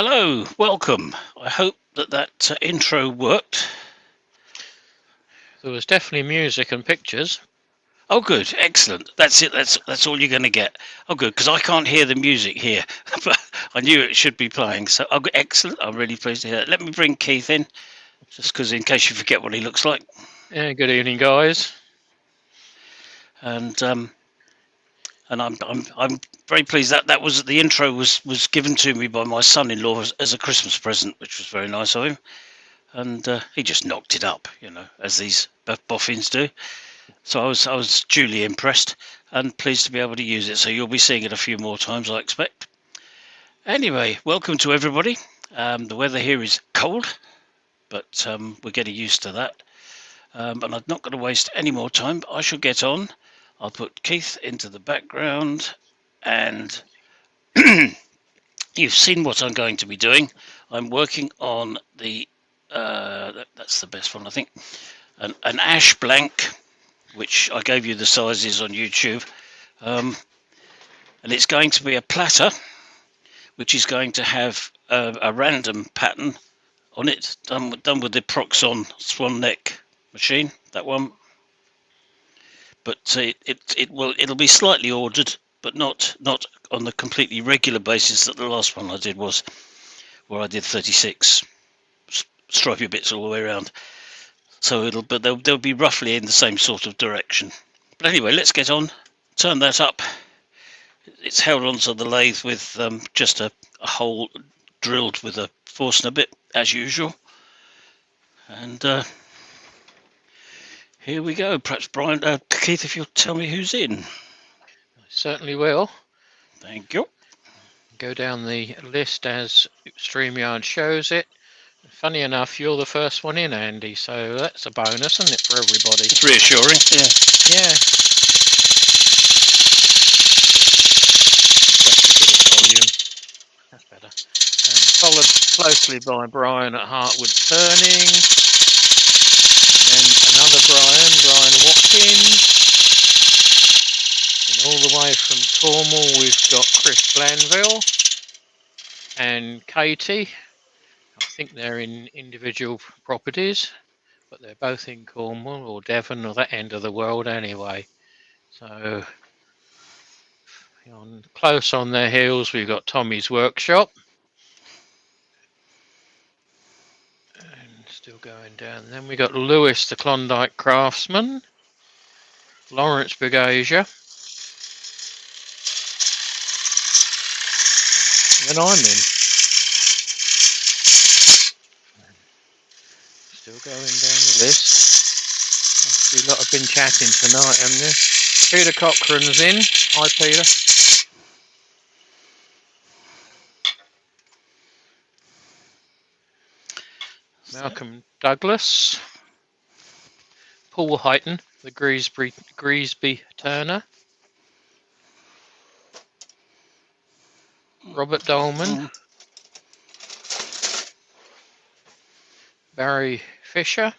Hello, welcome. I hope that intro worked. There was definitely music and pictures. Oh, good, excellent. That's it. That's all you're going to get. Oh, good, because I can't hear the music here, but I knew it should be playing. So, oh, excellent. I'm really pleased to hear that. Let me bring Keith in, just because in case you forget what he looks like. Yeah, good evening, guys. And I'm very pleased that was the intro was given to me by my son-in-law as a Christmas present, which was very nice of him. And he just knocked it up, as these boffins do. So I was duly impressed and pleased to be able to use it. So you'll be seeing it a few more times, I expect. Anyway, welcome to everybody. The weather here is cold, but we're getting used to that. And I'm not going to waste any more time. I shall get on. I'll put Keith into the background, and you've seen what I'm going to be doing. I'm working on that's the best one, I think, an ash blank, which I gave you the sizes on YouTube. And it's going to be a platter, which is going to have a random pattern on it, done with the Proxon swan neck machine, that one. But it'll be slightly ordered, but not on the completely regular basis that the last one I did was, where I did 36 stripy bits all the way around. So they'll be roughly in the same sort of direction. But anyway, let's get on. Turn that up. It's held onto the lathe with just a hole drilled with a Forstner bit, as usual. And here we go. Perhaps Brian, Keith, if you'll tell me who's in. I certainly will. Thank you. Go down the list as StreamYard shows it. Funny enough, you're the first one in, Andy, so that's a bonus, isn't it, for everybody? It's reassuring, yeah. Yeah. Just a bit of volume. That's better. And followed closely by Brian at Hartwood Turning. And then another Brian Watkins. And all the way from Cornwall, we've got Chris Blanville and Katie. I think they're in individual properties, but they're both in Cornwall or Devon or that end of the world anyway. So close on their heels, we've got Tommy's Workshop. And still going down. Then we got Lewis the Klondike Craftsman, Lawrence Bagasia. And then I'm in. Still going down the list. A lot have been chatting tonight, haven't they? Peter Cochrane's in. Hi, Peter. Malcolm Douglas. Paul Heighton, the Greasby Turner. Robert Dolman. Barry Fisher.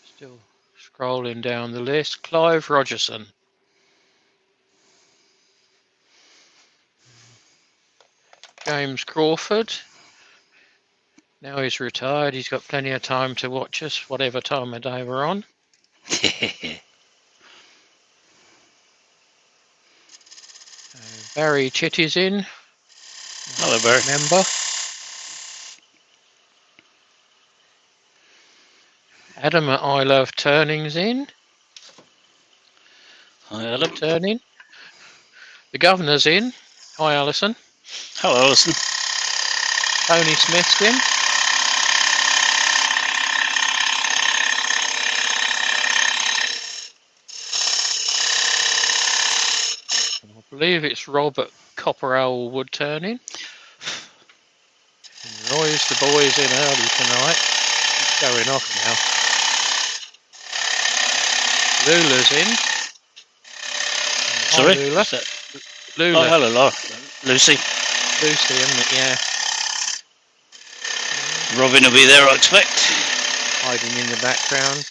Still scrolling down the list. Clive Rogerson. James Crawford. Now he's retired. He's got plenty of time to watch us, whatever time of day we're on. Barry Chitty's in. Hello, Barry. Member. Adam at I Love Turning's in. Hi, Adam. Turning. The Governor's in. Hi, Alison. Hello, Alison. Tony Smith's in. I believe it's Robert Copperell Wood Turning. And Roy's the boys in early tonight. It's going off now. Lula's in. Sorry? Hi, Lula. Lula. Oh, hello, Laura. Lucy. Lucy, isn't it? Yeah. Robin will be there, I expect. Hiding in the background.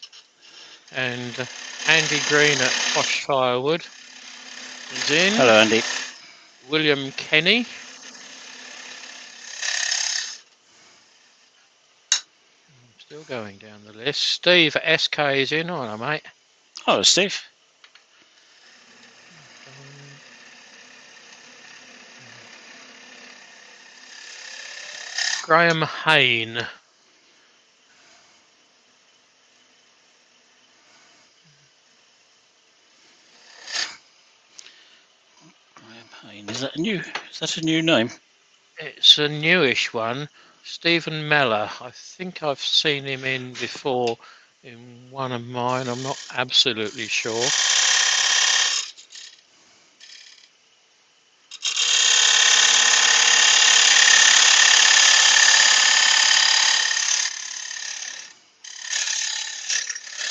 And Andy Green at Posh Firewood. is in. Hello, Andy. William Kenny. Still going down the list. Steve at SK is in. Hello, mate. Hello, Steve. Graham Hayne. Graham Hayne. Is that a new name? It's a newish one. Stephen Meller. I think I've seen him in before in one of mine. I'm not absolutely sure.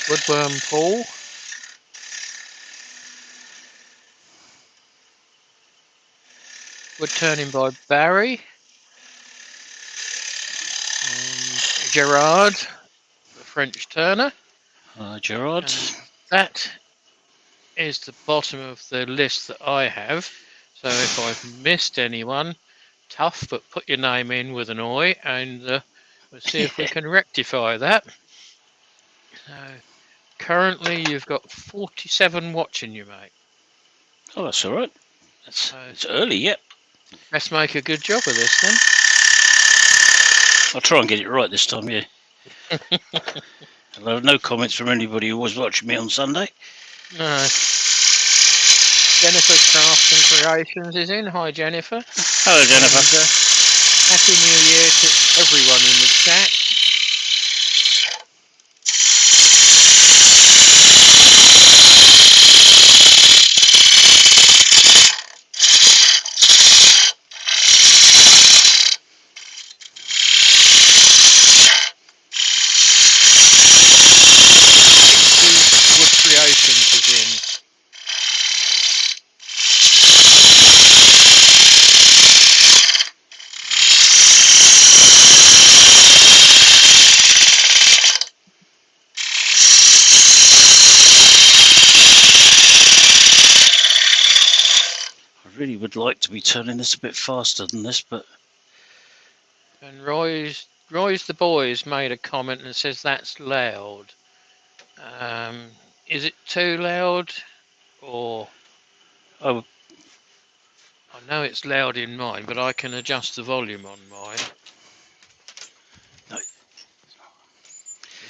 Woodworm Paul. Wood turning by Barry. And Gerard, the French turner. Gerard. And that is the bottom of the list that I have. So if I've missed anyone, tough, but put your name in with an oi, and we'll see if we can rectify that. So currently, you've got 47 watching you, mate. Oh, that's all right. So It's early yet. let's make a good job of this then. I'll try and get it right this time. Yeah. I'll have no comments from anybody who was watching me on Sunday. No. Jennifer's Crafts and Creations is in. Hi, Jennifer. Hello, Jennifer. And, Happy New Year to everyone in the chat. Wood Creations is in. I really would like to be turning this a bit faster than this, but And Roy's the boys made a comment and says that's loud. Is it too loud? Or oh, I know it's loud in mine, but I can adjust the volume on mine. No. Is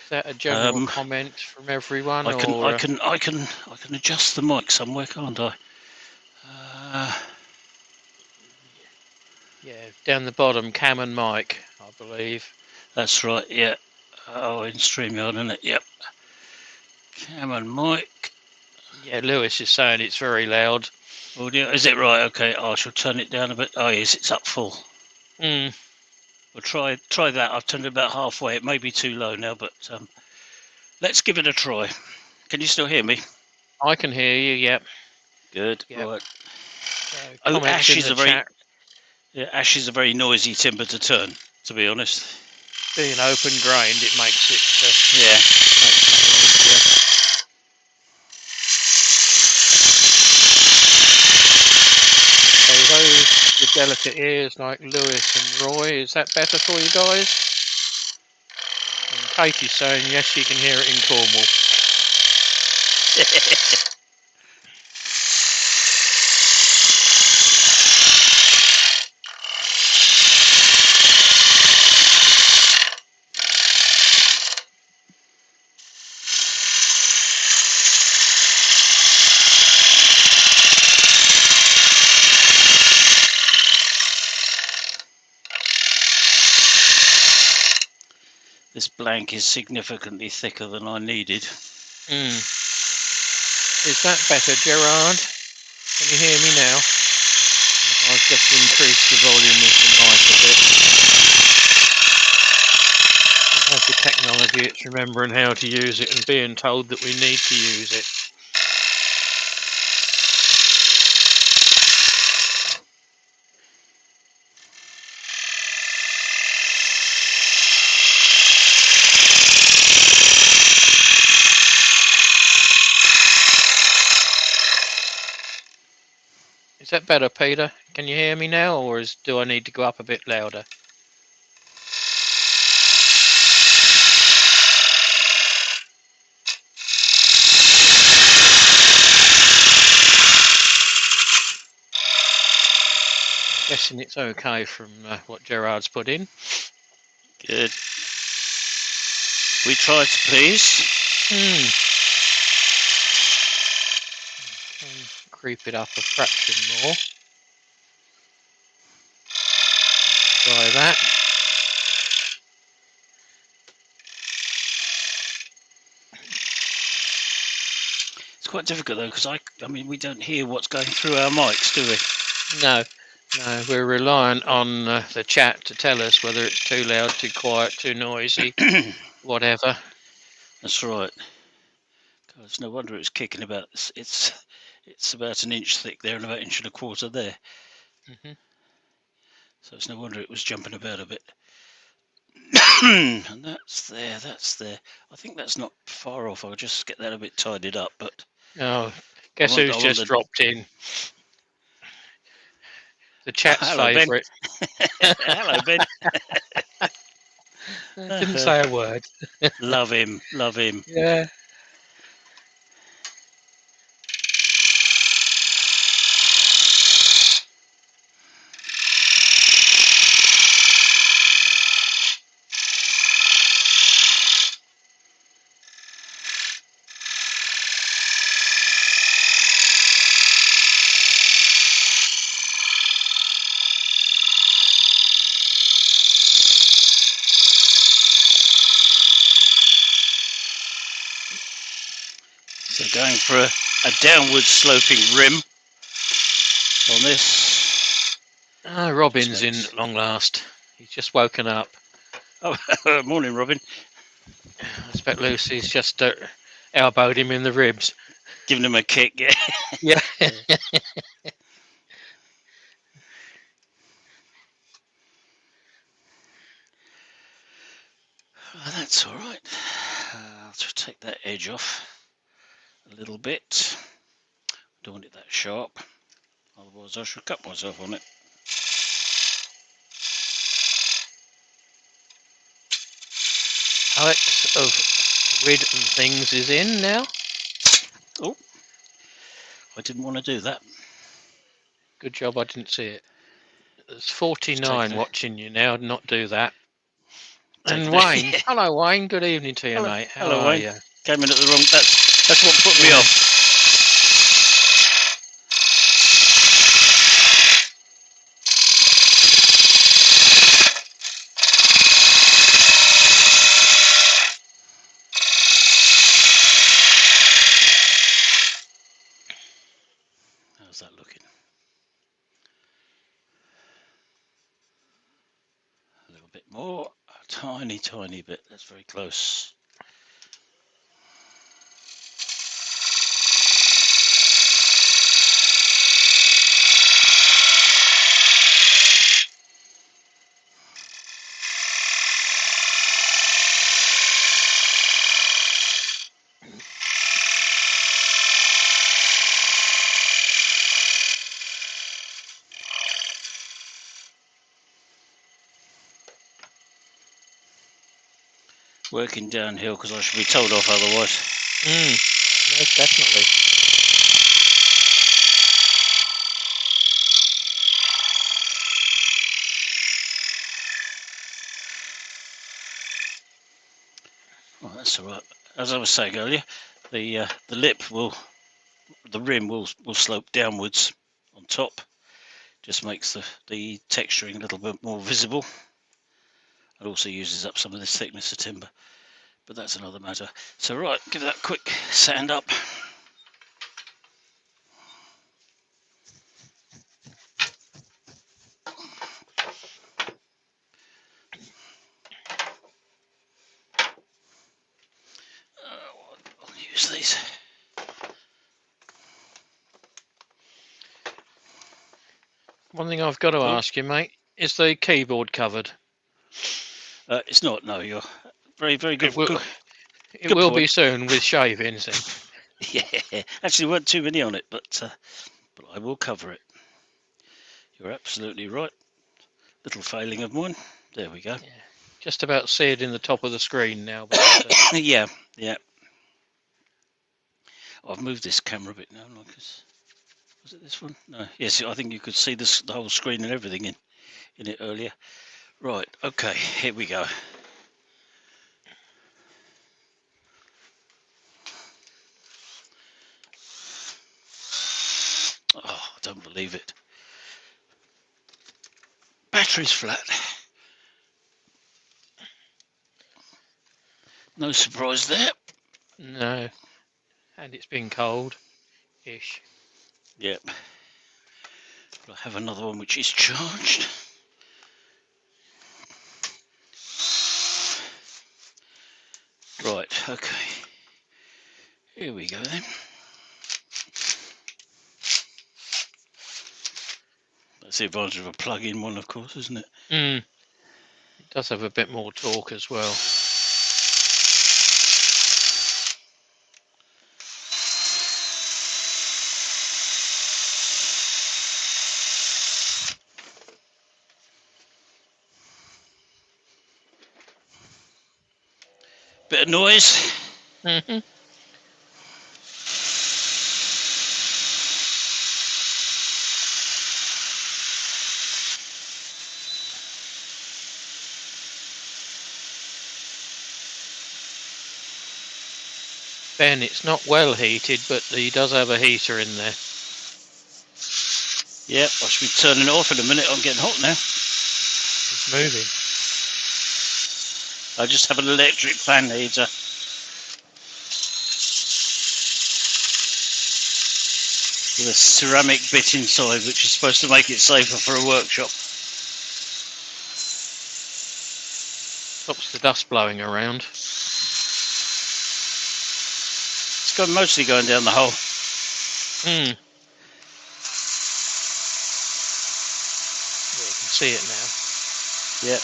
that a general comment from everyone? I can or, I can adjust the mic somewhere, can't I? Yeah, down the bottom, Cam and Mike, I believe. That's right. Yeah. Oh, in StreamYard, isn't it? Yep. Cam and Mike. Yeah, Lewis is saying it's very loud. Audio. Is it right? Okay. I shall turn it down a bit. Oh, yes, it's up full. Mm. We'll try that. I've turned it about halfway. It may be too low now, but let's give it a try. Can you still hear me? I can hear you. Yep. Good. Yep. Right. So ash is ash is a very noisy timber to turn. To be honest. Being open grained, it makes it. Yeah. So those with delicate ears like Lewis and Roy, is that better for you guys? And Katie's saying yes, she can hear it in Cornwall. This blank is significantly thicker than I needed. Is that better, Gerard? Can you hear me now? I've just increased the volume of the mic a bit. With the technology, it's remembering how to use it and being told that we need to use it. that better, Peter? Can you hear me now, or do I need to go up a bit louder? Guessing it's okay from what Gerard's put in. Good. We try to please. Creep it up a fraction more. Try that. It's quite difficult though, because I mean, we don't hear what's going through our mics, do we? No, we're reliant on the chat to tell us whether it's too loud, too quiet, too noisy, whatever. That's right. God, it's no wonder it's kicking about. It's about an inch thick there and about an inch and a quarter there. So it's no wonder it was jumping about a bit. And that's there. I think that's not far off. I'll just get that a bit tidied up. But oh, guess who's just dropped in? The chat's favourite. Hello, Ben. Didn't say a word. Love him. Yeah. So going for a downward sloping rim on this. Robin's in at long last. He's just woken up. Oh, morning, Robin. I expect Lucy's just elbowed him in the ribs. Giving him a kick, yeah. Yeah. Oh, that's all right. I'll just take that edge off a little bit. Don't want it that sharp, otherwise I should cut myself on it. Alex of Rid and Things is in now. Oh, I didn't want to do that. Good job I didn't see it. There's 49 watching you now. Not do that. And Wayne. Hello, Wayne. Good evening to you, mate. Hello, Wayne. You? Came in at the wrong. That's what put me off. How's that looking? A little bit more. A tiny bit. That's very close. Working downhill because I should be told off otherwise. Most definitely. Oh, that's all right. As I was saying earlier, the rim will slope downwards on top. Just makes the texturing a little bit more visible. It also uses up some of this thickness of timber, but that's another matter. So right, give that a quick sand up. I'll use these. One thing I've got to ask you, mate, is the keyboard covered? It's not. No, you're very good. It will be soon with shavings. Yeah, actually, weren't too many on it, but I will cover it. You're absolutely right. Little failing of mine. There we go. Yeah. Just about see it in the top of the screen now. But, Yeah, yeah. I've moved this camera a bit now. Was it this one? No. Yes, I think you could see this, the whole screen and everything in it earlier. Right. Okay. Here we go. Oh, I don't believe it. Battery's flat. No surprise there. no, and it's been cold-ish. Yep. I have another one which is charged. Right, okay. Here we go then. That's the advantage of a plug-in one, of course, isn't it? It does have a bit more torque as well. Bit of noise. Mm-hmm. Ben, it's not well heated, but he does have a heater in there. Yep, I should be turning it off in a minute. I'm getting hot now. It's moving. I just have an electric fan heater. With a ceramic bit inside, which is supposed to make it safer for a workshop. Stops the dust blowing around. It's mostly going down the hole. Yeah, you can see it now. Yep.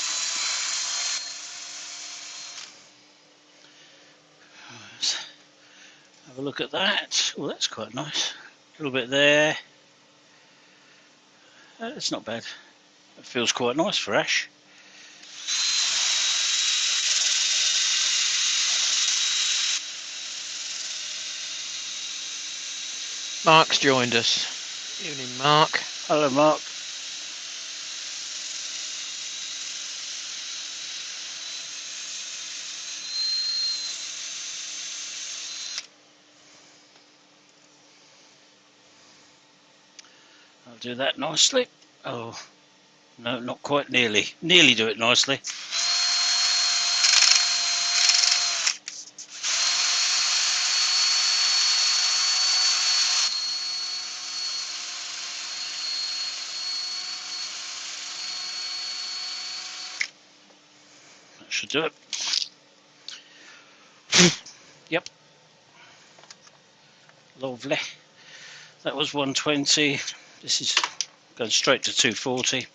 Let's have a look at that. Oh, that's quite nice. A little bit there. That's not bad. It feels quite nice for ash. Mark's joined us. Evening, Mark. Hello, Mark. I'll do that nicely. Oh, no, not quite nearly. Nearly do it nicely. That should do it. Yep. Lovely. That was 120. This is going straight to 240.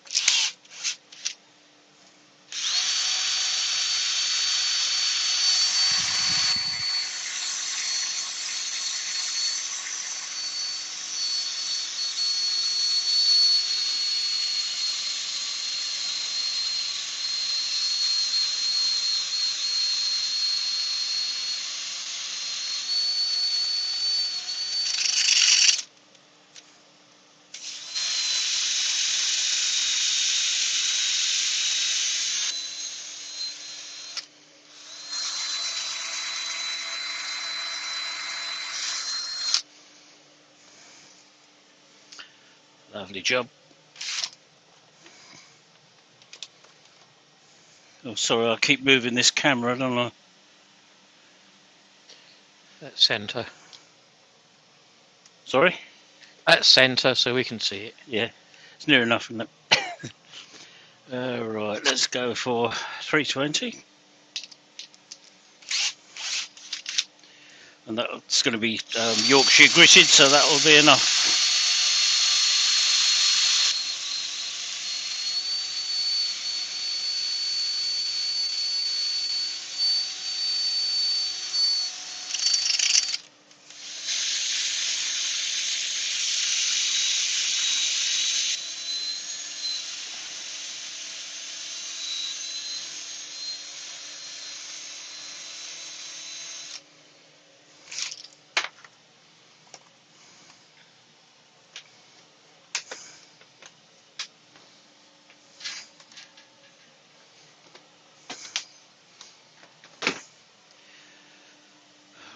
Lovely job. Oh, sorry, I keep moving this camera, don't I? That's centre. Sorry? That's centre, so we can see it. Yeah, it's near enough, isn't it? Right, let's go for 320. And that's going to be Yorkshire gritted, so that will be enough.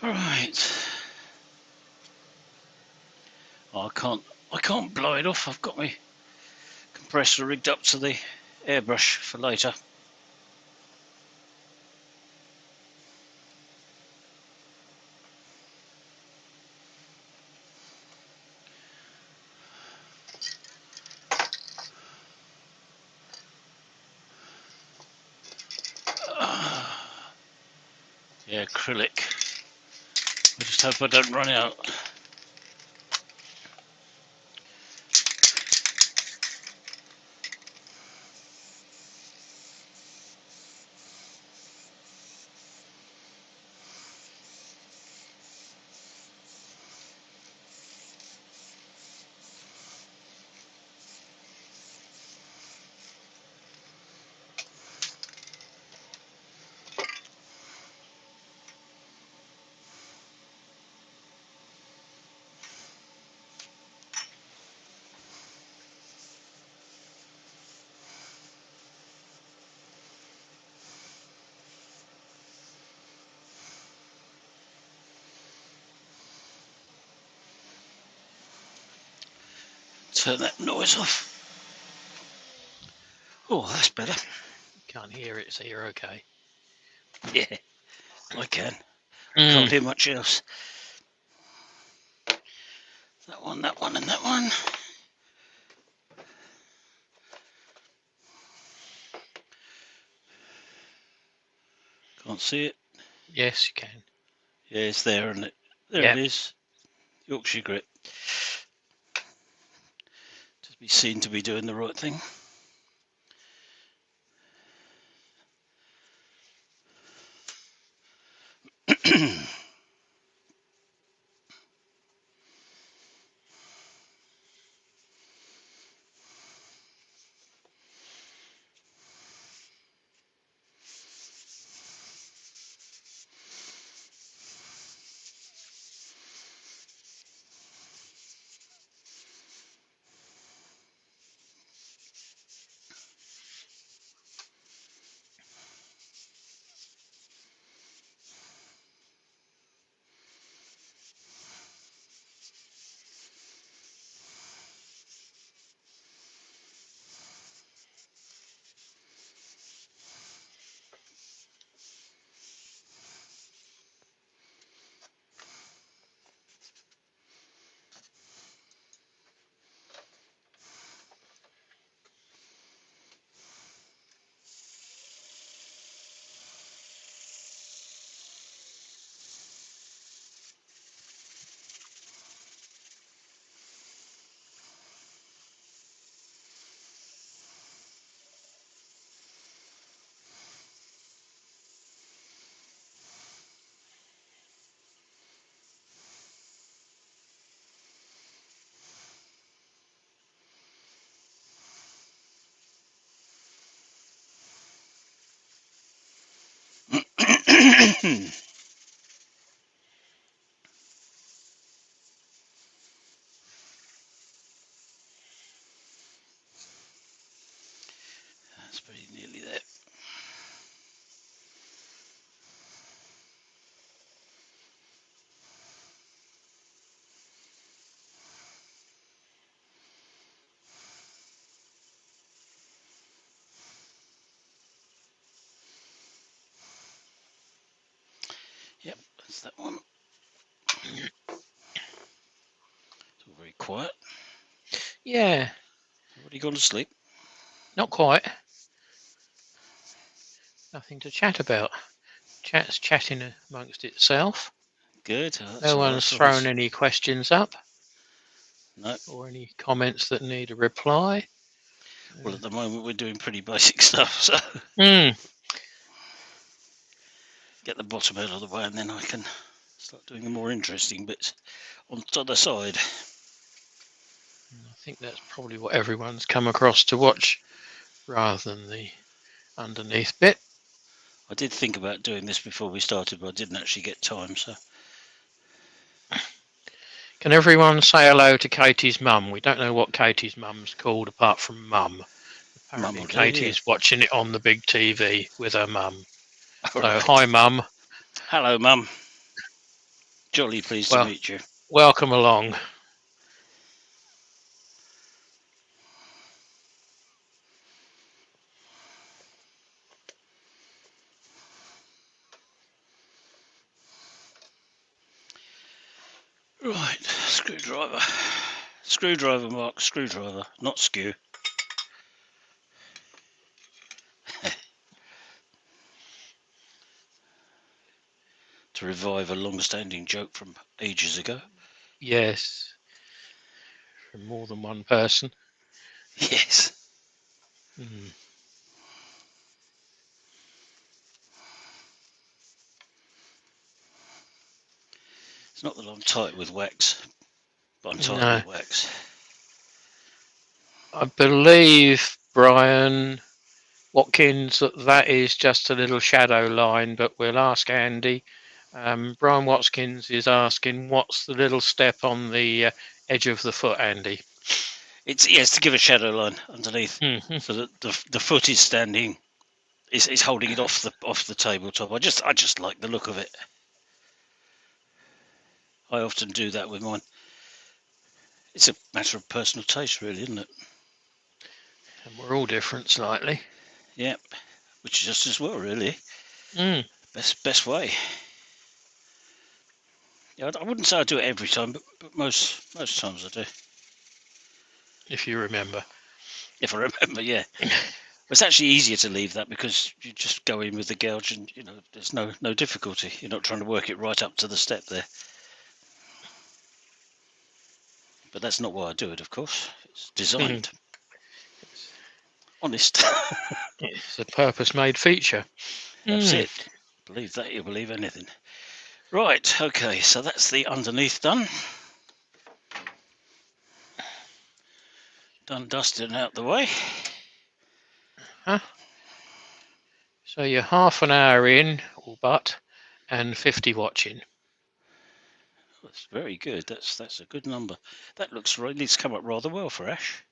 Right. Oh, I can't blow it off. I've got my compressor rigged up to the airbrush for later. Yeah, acrylic. I just hope I don't run out. Turn that noise off. Oh, that's better. Can't hear it, so you're okay. Yeah, I can. Can't hear much else. That one, and that one. Can't see it. Yes, you can. Yeah, it's there, and there Yep. it is. Yorkshire grit. Just be seen to be doing the right thing. That's pretty nearly there. Yep, that's that one. It's all very quiet. Yeah. Everybody gone to sleep? Not quite. Nothing to chat about. Chat's chatting amongst itself. Good. Oh, that's No all right. one's thrown any questions up. No. Or any comments that need a reply. Well, at the moment we're doing pretty basic stuff, so get the bottom out of the way, and then I can start doing the more interesting bits on the other side. I think that's probably what everyone's come across to watch, rather than the underneath bit. I did think about doing this before we started, but I didn't actually get time. So, Can everyone say hello to Katie's mum? We don't know what Katie's mum's called apart from mum. Apparently, Mum will do, Katie's watching it on the big TV with her mum. All So, right. hi, mum. Hello, Mum. Jolly pleased to Well, meet you. welcome along. Right, screwdriver. Screwdriver, Mark, screwdriver, not skew. To revive a long-standing joke from ages ago. Yes, from more than one person. Yes. Mm. It's not that I'm tight with wax, but I'm tight No, with wax. I believe, Brian Watkins, that is just a little shadow line, but we'll ask Andy. Brian Watkins is asking, what's the little step on the edge of the foot, Andy? It's to give a shadow line underneath, Mm-hmm. so that the foot is standing, is holding it off the tabletop. I just like the look of it. I often do that with mine. It's a matter of personal taste, really, isn't it? And we're all different slightly. Yep, which is just as well, really. Mm. Best way. Yeah, I wouldn't say I do it every time, but most times I do. If you remember. If I remember, yeah. It's actually easier to leave that because you just go in with the gouge and, there's no difficulty. You're not trying to work it right up to the step there. But that's not why I do it, of course. It's designed. Honest. It's a purpose-made feature. That's it. Believe that, you'll believe anything. Right, okay, so that's the underneath done. Done, dusted and out the way. Huh? So you're half an hour in, or but, and 50 watching. That's very good. That's a good number. That looks really, it's come up rather well for Ash.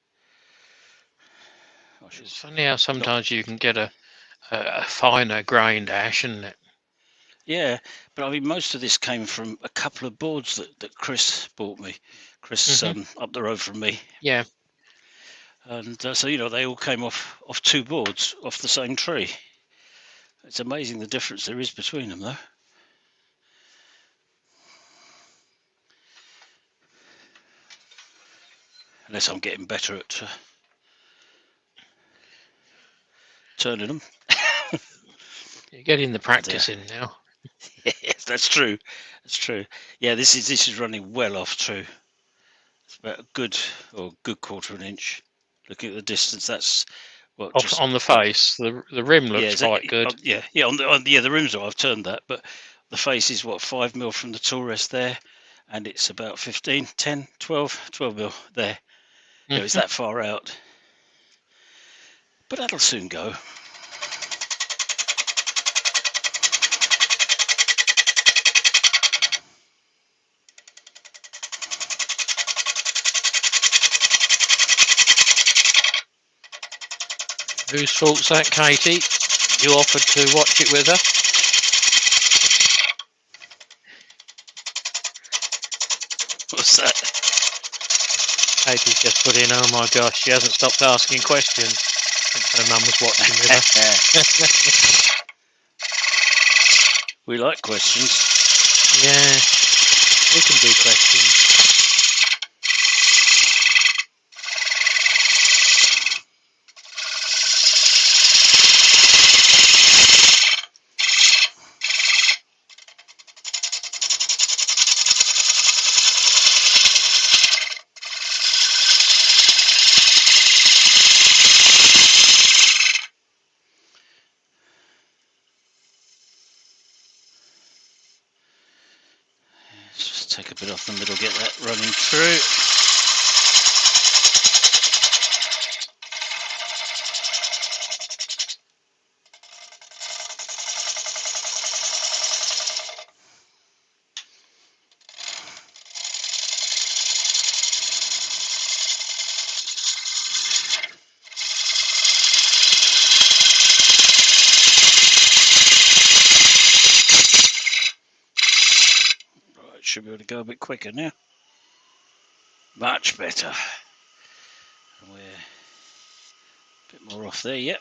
It's funny how sometimes you can get a finer grained ash, isn't it? Yeah, but I mean, most of this came from a couple of boards that Chris bought me. Chris, up the road from me. Yeah. And so, they all came off 2 boards off the same tree. It's amazing the difference there is between them, though. Unless I'm getting better at turning them. You're getting the practice in now. Yes, that's true. That's true. Yeah, this is running well off true. It's about a good quarter of an inch. Looking at the distance, that's what Off on the face, the rim looks quite good. The rims are. I've turned that, but the face is 5 mil from the tool rest there, and it's about 15, 10, 12 mil there. It's that far out, but that'll soon go. Whose fault's that, Katie? You offered to watch it with her. What's that? Katie's just put in, oh my gosh, she hasn't stopped asking questions since her mum was watching with her. We like questions. Yeah, we can do questions. Let's just take a bit off the middle, get that running through. should be able to go a bit quicker now. Much better. And we're a bit more off there, yep.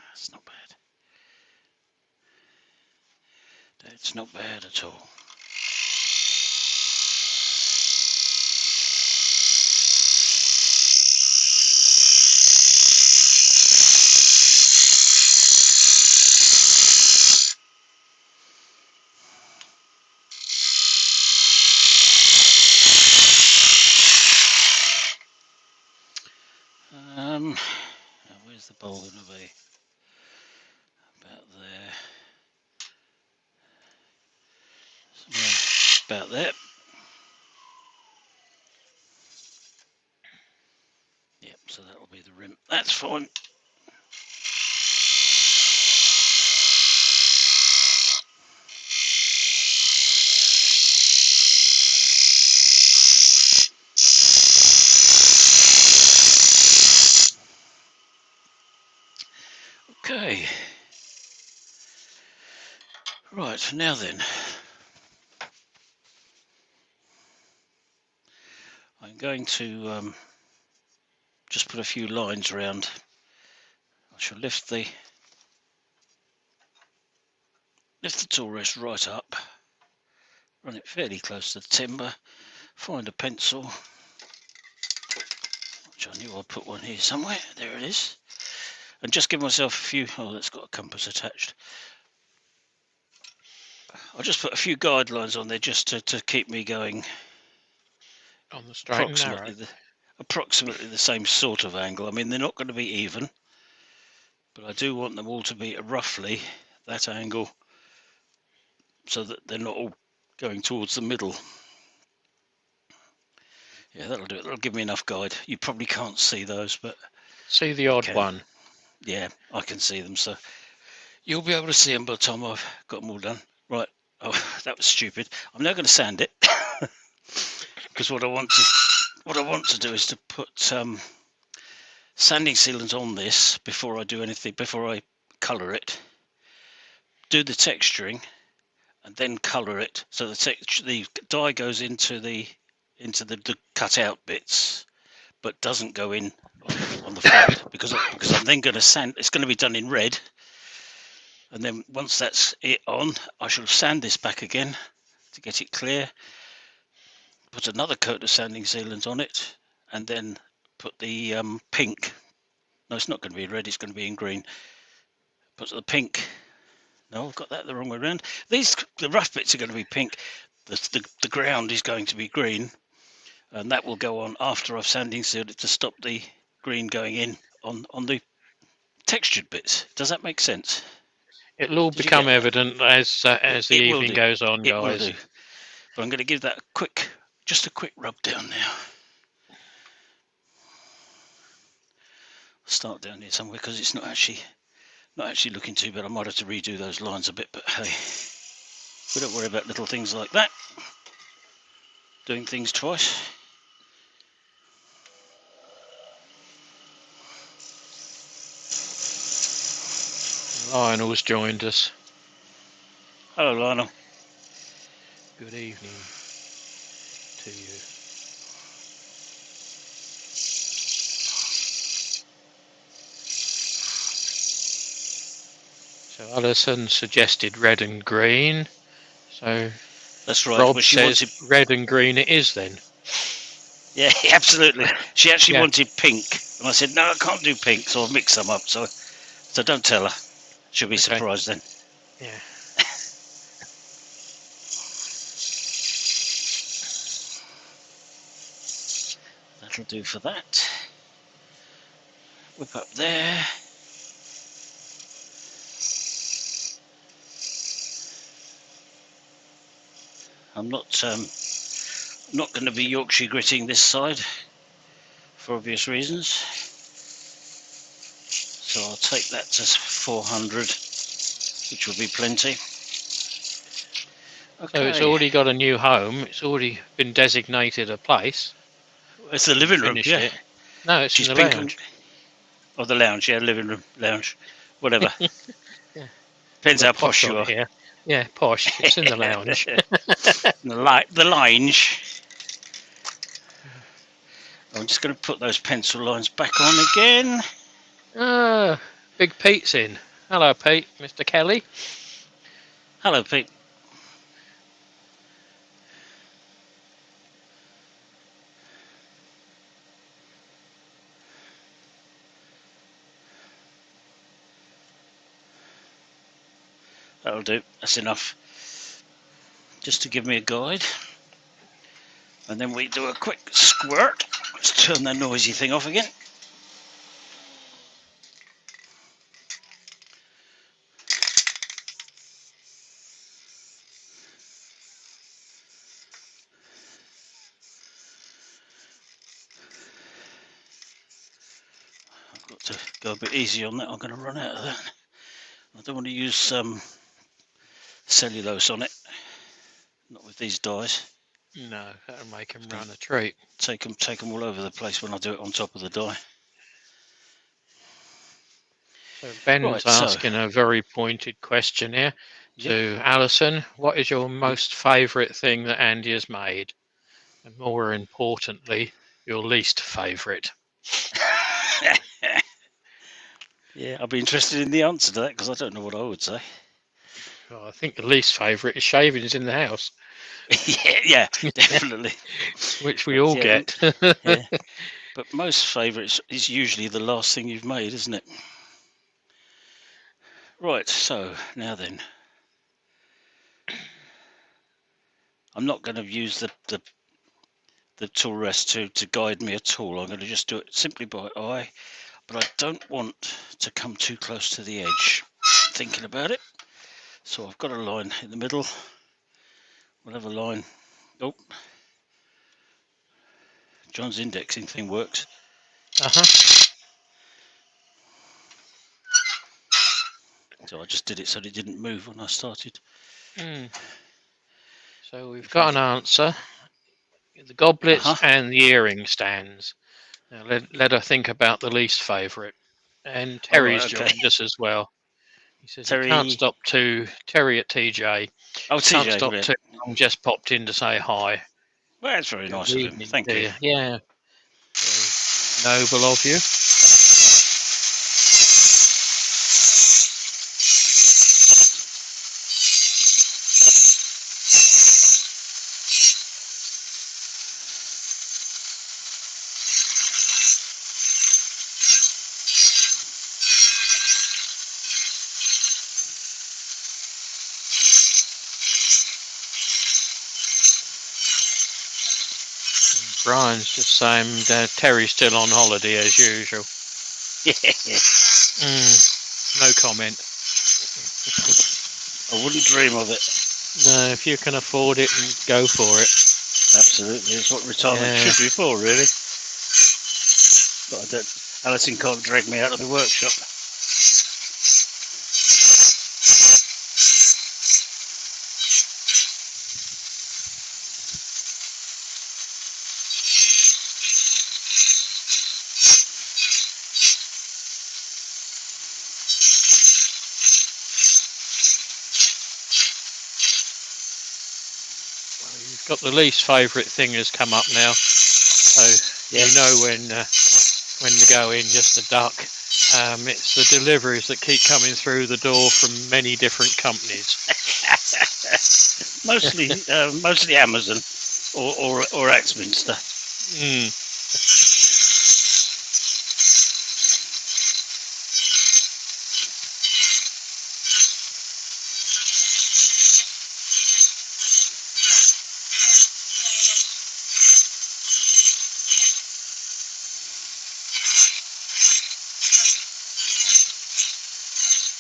That's not bad. That's not bad at all. Where's the bowl going to be? About there. Somewhere about there. Yep, so that'll be the rim. That's fine. Okay. Right, now then. I'm going to just put a few lines around. I shall lift the tool rest right up, run it fairly close to the timber, find a pencil, which I knew I'd put one here somewhere, there it is, and just give myself a few, oh that's got a compass attached, I'll just put a few guidelines on there just to keep me going On the straight and narrow. Approximately the same sort of angle. I mean, they're not going to be even, but I do want them all to be roughly that angle so that they're not all going towards the middle. Yeah, that'll do it. That'll give me enough guide. You probably can't see those, but see the odd one. Yeah, I can see them, so you'll be able to see them by the time I've got them all done. Right. Oh, that was stupid. I'm now going to sand it because what I want to do is to put sanding sealant on this before I do anything, before I colour it, do the texturing, and then colour it. So the dye goes into the cut out bits, but doesn't go in on the front because I'm then going to sand. It's going to be done in red, and then once that's it on, I shall sand this back again to get it clear. Put another coat of sanding sealant on it, and then put the pink. No, it's not going to be in red. It's going to be in green. Put the pink. No, I've got that the wrong way around. The rough bits are going to be pink. The ground is going to be green, and that will go on after I've sanding sealed it to stop the green going in on the textured bits. Does that make sense? It'll all become evident as the evening goes on, guys. It will do. But I'm going to give that just a quick rub down now. Start down here somewhere because it's not actually looking too bad. I might have to redo those lines a bit, but hey, we don't worry about little things like that. Doing things twice. Lionel's joined us. Hello, Lionel. Good evening to you. So Alison suggested red and green. So that's right. Rob says red and green it is then. Yeah, absolutely. She actually wanted pink, and I said no, I can't do pink, so I've mixed them up. So don't tell her. She'll be surprised then. Yeah. That'll do for that. Whip up there. I'm not going to be Yorkshire gritting this side for obvious reasons. So I'll take that to 400, which will be plenty. So it's Okay, already got a new home. It's already been designated a place. it's the You living room, finished yeah. it. No, it's in She's the pink and... lounge. Oh, the lounge, yeah, living room, lounge, whatever. Yeah. Depends We're how posh posh you on are. here. Yeah, posh. It's in the lounge. The lounge. I'm just going to put those pencil lines back on again. Ah, Big Pete's in. Hello, Pete. Mr. Kelly. Hello, Pete. That'll do. That's enough. Just to give me a guide. And then we do a quick squirt. Let's turn that noisy thing off again. I've got to go a bit easy on that. I'm going to run out of that. I don't want to use cellulose on it. Not with these dyes. No, that'll make him run a treat. Take them all over the place when I do it on top of the dye. So Ben's Right, so asking a very pointed question here yep. to Alison. What is your most favourite thing that Andy has made? And more importantly, your least favourite? Yeah, I'll be interested in the answer to that because I don't know what I would say. Well, I think the least favourite is shavings in the house, yeah, definitely. which we all Yeah, get. yeah. But most favourite is usually the last thing you've made, isn't it? Right, so now then. I'm not going to use the tool rest to guide me at all. I'm going to just do it simply by eye, but I don't want to come too close to the edge. Thinking about it. So I've got a line in the middle. We'll have a line. Oh, John's indexing thing works. So I just did it so it didn't move when I started. So we've got an answer. The goblets and the earring stands. Now let her think about the least favourite. And All right, Terry's okay. joined us as well. He says he can't Terry. stop to Terry at TJ. Oh, Can't TJ. stop Yeah. to just popped in to say hi. Well, that's very Good nice of him. evening Thank to you. you. Yeah. Very noble of you. Brian's just saying Terry's still on holiday as usual. No comment. I wouldn't dream of it. No, if you can afford it, go for it. Absolutely, it's what retirement should be for, really. But I don't. Alison can't drag me out of the workshop. You've got the least favourite thing has come up now, so you know when to go in, just a duck. It's the deliveries that keep coming through the door from many different companies. mostly Amazon or Axminster.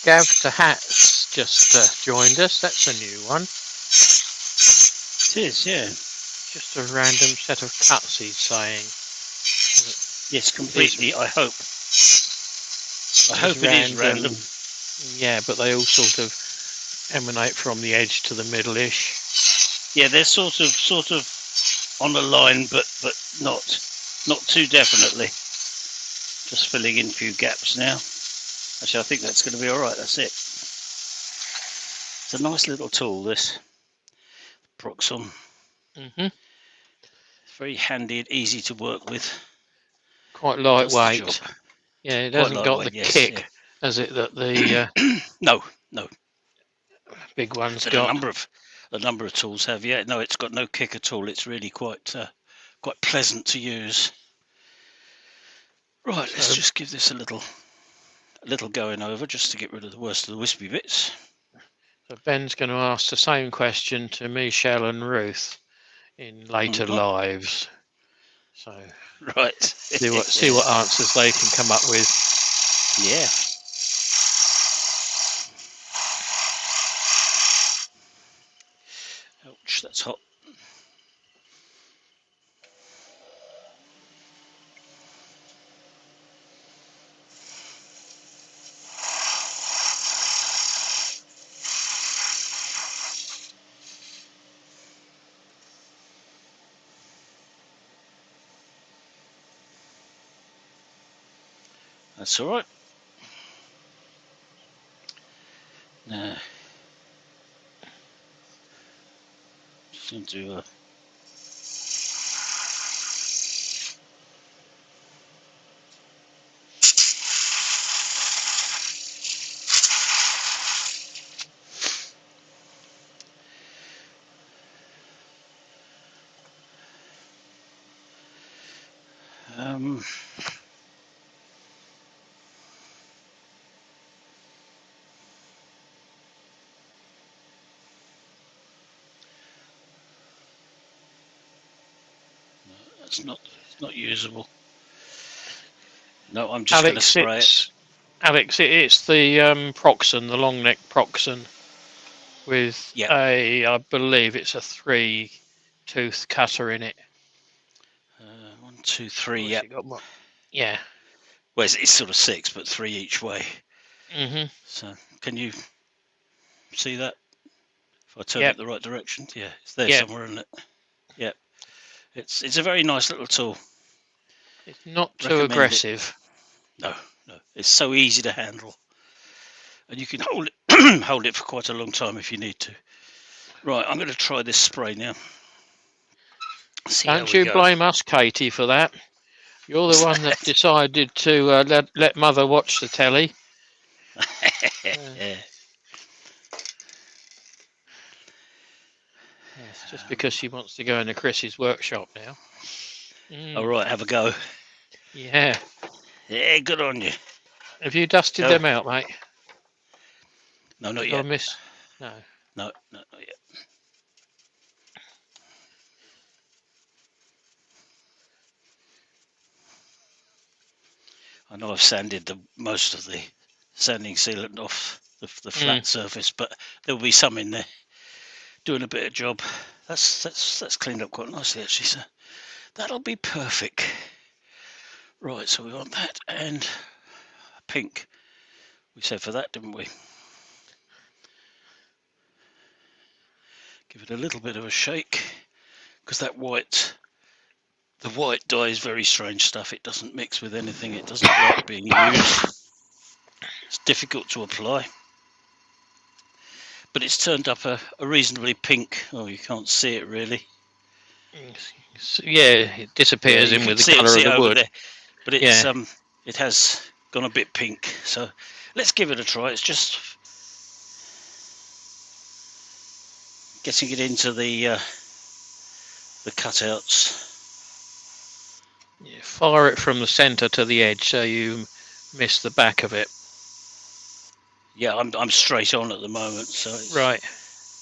Gav to Hats just joined us. That's a new one. It is, yeah. Just a random set of cuts, he's saying. Yes, completely, I hope. I hope it is random. Yeah, but they all sort of emanate from the edge to the middle-ish. Yeah, they're sort of on a line, but not too definitely. Just filling in a few gaps now. Actually, I think that's going to be all right. That's it. It's a nice little tool, this Proxon. It's very handy and easy to work with. Quite lightweight. Yeah, it hasn't got the kick, has it? That the no, big one's got. A number of tools have. Yeah, no, it's got no kick at all. It's really quite pleasant to use. Right, let's just give this a little going over just to get rid of the worst of the wispy bits. So Ben's going to ask the same question to Michelle and Ruth in later lives. So right, see what answers they can come up with. Yeah. Ouch, that's hot. That's all right. Now, just going to do a it's not usable. No, I'm just going to spray it. Alex, it's the Proxon, the long neck Proxon, with I believe it's a 3-tooth cutter in it. 1, 2, 3. Yeah. Yeah. Well, it's sort of 6, but 3 each way. So, can you see that? If I turn it the right direction, yeah, it's there somewhere, isn't it? Yeah. It's a very nice little tool. It's not too aggressive. No. It's so easy to handle, and you can hold it for quite a long time if you need to. Right, I'm going to try this spray now. Don't you blame us, Katie, for that. You're the one that decided to let Mother watch the telly. Yeah. Yes, just because she wants to go into Chris's workshop now. All right, have a go. Yeah. Yeah, good on you. Have you dusted them out, mate? No, not yet. No, not yet. I know I've sanded most of the sanding sealant off the flat surface, but there will be some in there doing a bit of job. That's cleaned up quite nicely, actually, so that'll be perfect. Right, so we want that and pink. We said for that, didn't we? Give it a little bit of a shake, because the white dye is very strange stuff. It doesn't mix with anything. It doesn't like being used. It's difficult to apply. But it's turned up a reasonably pink. Oh, you can't see it really. Yeah, it disappears in with the colour of the wood. There. But it's it has gone a bit pink. So let's give it a try. It's just getting it into the cutouts. Yeah, fire it from the centre to the edge so you miss the back of it. Yeah, I'm straight on at the moment, so right.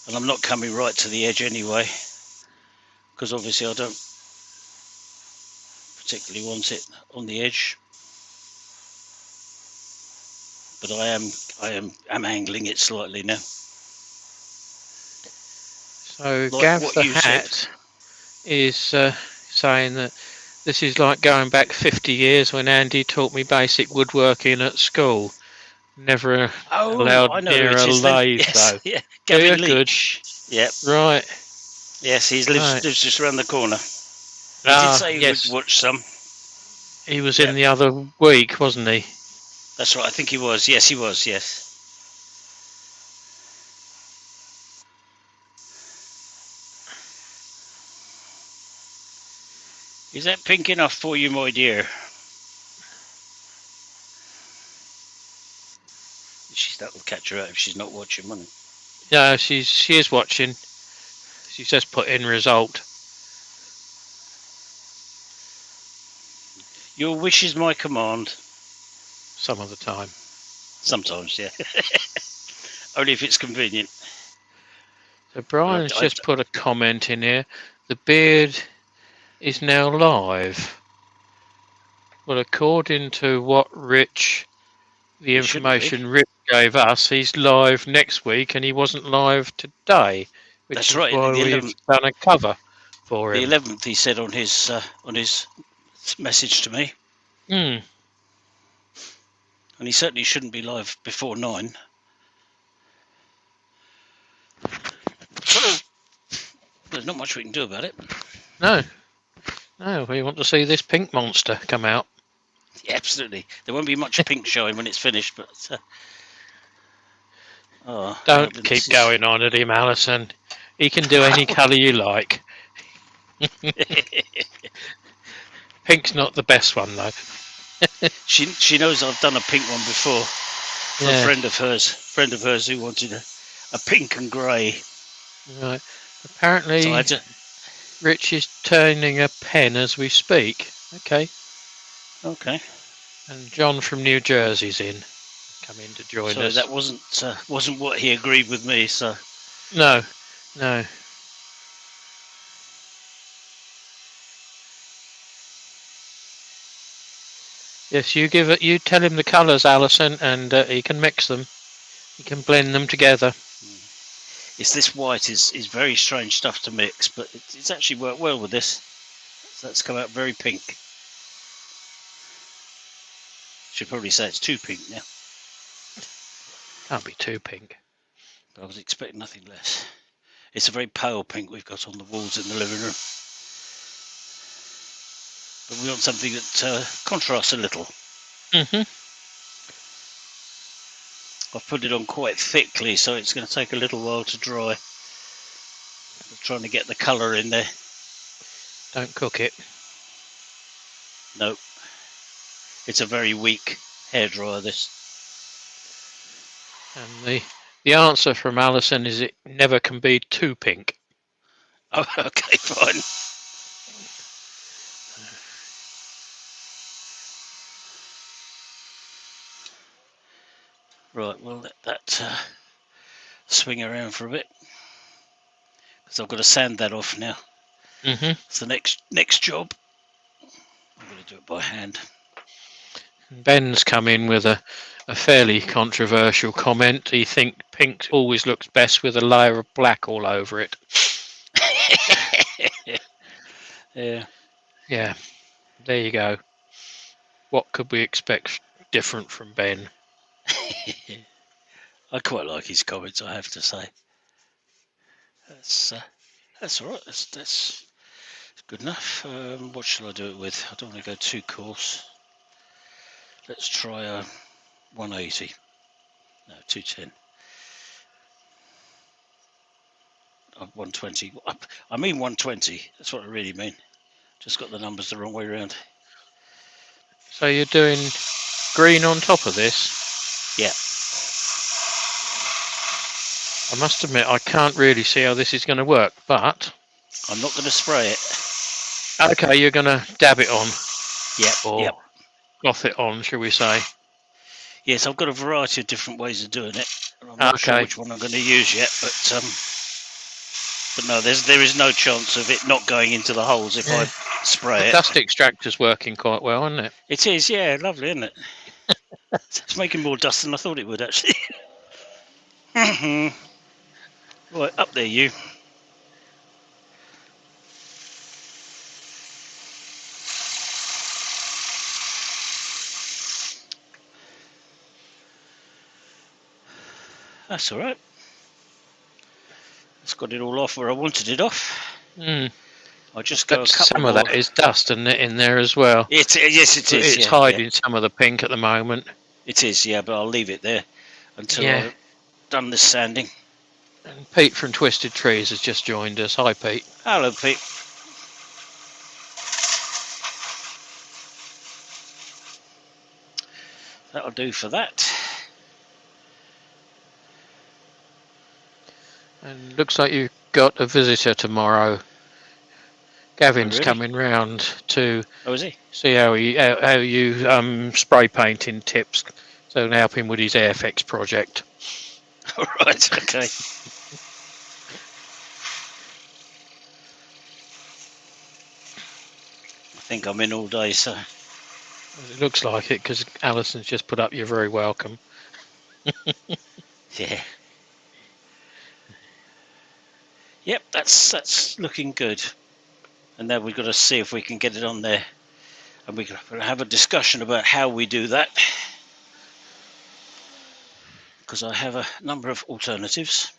And I'm not coming right to the edge anyway, because obviously I don't particularly want it on the edge. But I am angling it slightly now. So like Gav the Hat is saying that this is like going back 50 years when Andy taught me basic woodworking at school. never Oh, I allowed know who near it a is then. lathe Yes, though. yeah, Do you? Gavin Good. Leach. Yep. Right. Yes, he Right. lives just around the corner. He did Ah, say he would yes. watch some. He was Yep. in the other week, wasn't he? That's right. I think he was. Yes, he was. Yes. Is that pink enough for you, my dear? That'll catch her out if she's not watching, won't it? Yeah, she is watching. She says put in result. Your wish is my command. Some of the time. Sometimes, yeah. Only if it's convenient. So Brian's just put a comment in here. The beard is now live. Well, according to what the It shouldn't be. information Rich gave us, he's live next week, and he wasn't live today, which That's is right. why The we've 11th. done a cover for The him. 11th, he said on his message to me, Hmm. and he certainly shouldn't be live before 9. There's not much we can do about it. No. No, we want to see this pink monster come out. Yeah, absolutely. There won't be much pink showing when it's finished, but Don't keep going on at him, Alison. He can do any colour you like. Pink's not the best one though. she knows I've done a pink one before for a friend of hers who wanted a pink and grey. Right. Apparently, So Rich is turning a pen as we speak. Okay. Okay. And John from New Jersey's come in to join us. That wasn't what he agreed with me. So no. Yes, you tell him the colours, Alison, and he can mix them. He can blend them together. It's this white is very strange stuff to mix, but it's actually worked well with this. So that's come out very pink. Should probably say it's too pink now. Can't be too pink. But I was expecting nothing less. It's a very pale pink we've got on the walls in the living room. But we want something that contrasts a little. I've put it on quite thickly, so it's going to take a little while to dry. I'm trying to get the colour in there. Don't cook it. No. It's a very weak hairdryer, this. And the answer from Alison is it never can be too pink. Oh, okay, fine. Right, we'll let that swing around for a bit. Because I've got to sand that off now. It's the next job. I'm going to do it by hand. Ben's come in with a fairly controversial comment. He thinks pink always looks best with a layer of black all over it. Yeah. Yeah, there you go. What could we expect different from Ben? I quite like his comments, I have to say. That's all right. That's good enough. What shall I do it with? I don't want to go too coarse. Let's try a 180. No, 210. 120. I mean 120. That's what I really mean. Just got the numbers the wrong way around. So you're doing green on top of this? Yeah. I must admit, I can't really see how this is going to work, but... I'm not going to spray it. Okay, you're going to dab it on. Yep. Or cloth it on, shall we say. Yes, I've got a variety of different ways of doing it. I'm not sure which one I'm going to use yet, but no, there is no chance of it not going into the holes if I spray it. Dust extractor's working quite well, isn't it? It is, yeah, lovely, isn't it? It's making more dust than I thought it would, actually. Right, up there, you. That's all right. It's got it all off where I wanted it off. I'll just go a couple Some more. of that is dust in there as well. Yes, it is. It's Yeah, hiding some of the pink at the moment. it is. Yeah, but I'll leave it there until Yeah. I've done this sanding. And Pete from Twisted Trees has just joined us. Hi, Pete. Hello, Pete. That'll do for that. And looks like you've got a visitor tomorrow. Gavin's really? coming round to is he? see how you spray painting tips, so can help him with his Airfix project. All right. Okay. I think I'm in all day, so. It looks like it because Alison's just put up "You're very welcome." Yeah. Yep, that's looking good. And now we've got to see if we can get it on there, and we're going to have a discussion about how we do that, because I have a number of alternatives.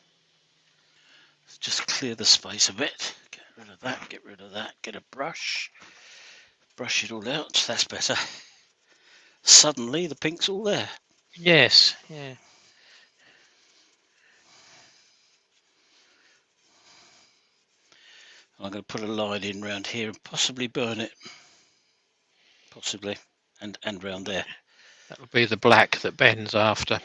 Just clear the space a bit. Get rid of that. Get rid of that. Get a brush. Brush it all out. That's better. Suddenly the pink's all there. Yes. Yeah. I'm going to put a line in round here and possibly burn it. Possibly. And round there. That would be the black that Ben's after.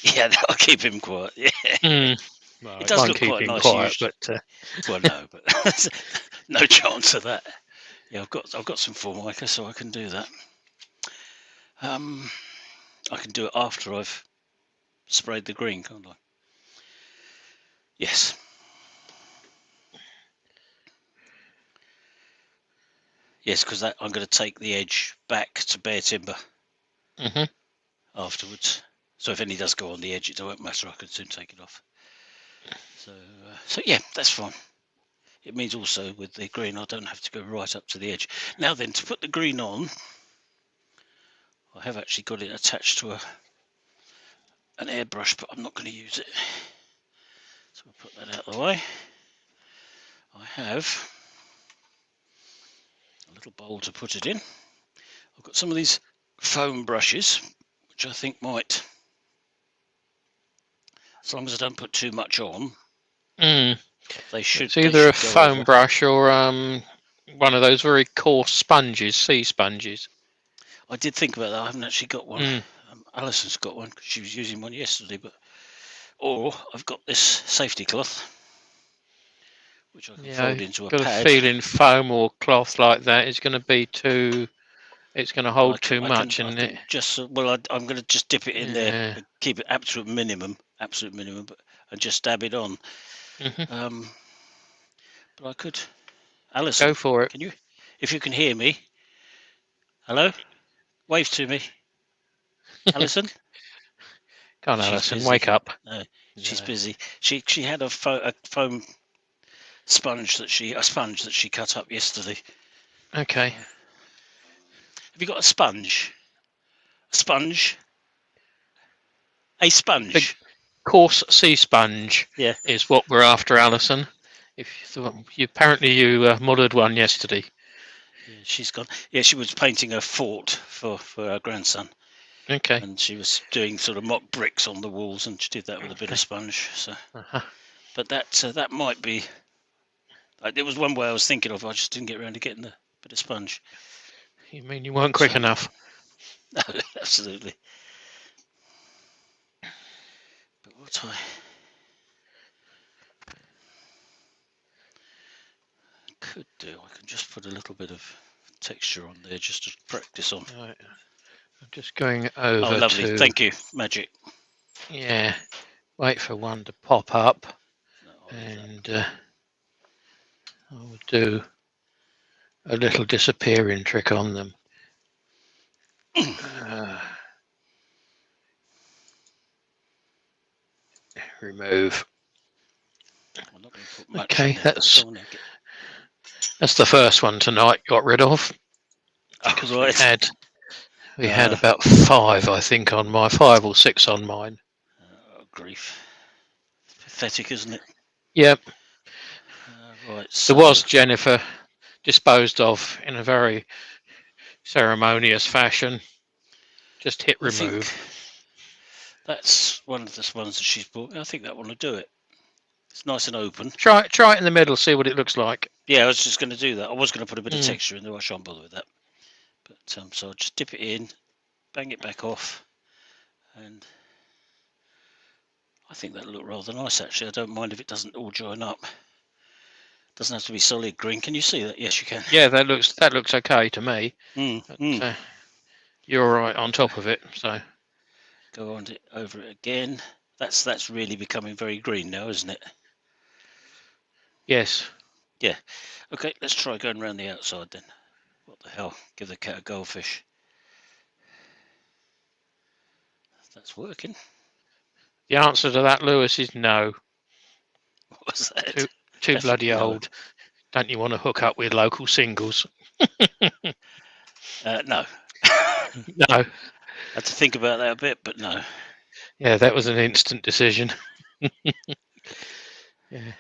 Yeah, that'll keep him quiet. Yeah. Well, It does won't look keep quite him nice quiet, used. but Well, no, but no chance of that. Yeah, I've got some Formica, so I can do that. I can do it after I've sprayed the green, can't I? Yes. Yes, because I'm going to take the edge back to bare timber afterwards. So if any does go on the edge, it won't matter. I can soon take it off. So yeah, that's fine. It means also with the green, I don't have to go right up to the edge. Now then, to put the green on, I have actually got it attached to an airbrush, but I'm not going to use it. So I'll put that out of the way. I have a little bowl to put it in. I've got some of these foam brushes, which I think might, as long as I don't put too much on, they should. It's either a go foam over. brush or one of those very coarse sponges, sea sponges. I did think about that. I haven't actually got one. Alison's got one because she was using one yesterday. Or I've got this safety cloth, which I can fold into a pad. Got a feeling foam or cloth like that is going to be too. It's going to hold too much, isn't it? I'm going to just dip it in there, and keep it absolute minimum, but and just dab it on. But I could. Alison, go for it. Can you, if you can hear me? Hello, wave to me, Alison. Come on, Alison, wake up. No, she's busy. She had a foam sponge that she cut up yesterday. Okay. Have you got a sponge? A sponge? A sponge? Big coarse sea sponge. Yeah. Is what we're after, Alison. If you apparently you modelled one yesterday. Yeah, she's gone. Yeah, she was painting a fort for her grandson. Okay. And she was doing sort of mock bricks on the walls, and she did that with a bit of sponge. So, but that might be. It was one way I was thinking of. I just didn't get around to getting a bit of sponge. You mean you weren't quick enough? No, absolutely. But what I could do, I can just put a little bit of texture on there just to practice on. Right. I'm just going over. Oh, lovely. Thank you, Magic. Yeah. Wait for one to pop up, and I will do a little disappearing trick on them. Remove. Okay, that's the first one tonight. Got rid of because we had about 5, I think, on my 5 or 6 on mine. Oh, grief! pathetic, isn't it? Yep. Right, There so was Jennifer, disposed of in a very ceremonious fashion. Just hit I think remove. that's one of the ones that she's bought. I think that one will do it. It's nice and open. Try it in the middle, see what it looks like. Yeah, I was just going to do that. I was going to put a bit of Mm. texture in there. I shan't bother with that. But so I'll just dip it in, bang it back off, and I think that'll look rather nice actually. I don't mind if it doesn't all join up. Doesn't have to be solid green. Can you see that? Yes, you can. Yeah, that looks okay to me. But, you're all right on top of it, so. Go on over it again. That's really becoming very green now, isn't it? Yes. Yeah. Okay, let's try going around the outside then. What the hell? Give the cat a goldfish. That's working. The answer to that, Lewis, is no. What was that? Too bloody No. old. Don't you want to hook up with local singles? No. No. I had to think about that a bit, but no. Yeah, that was an instant decision. Yeah.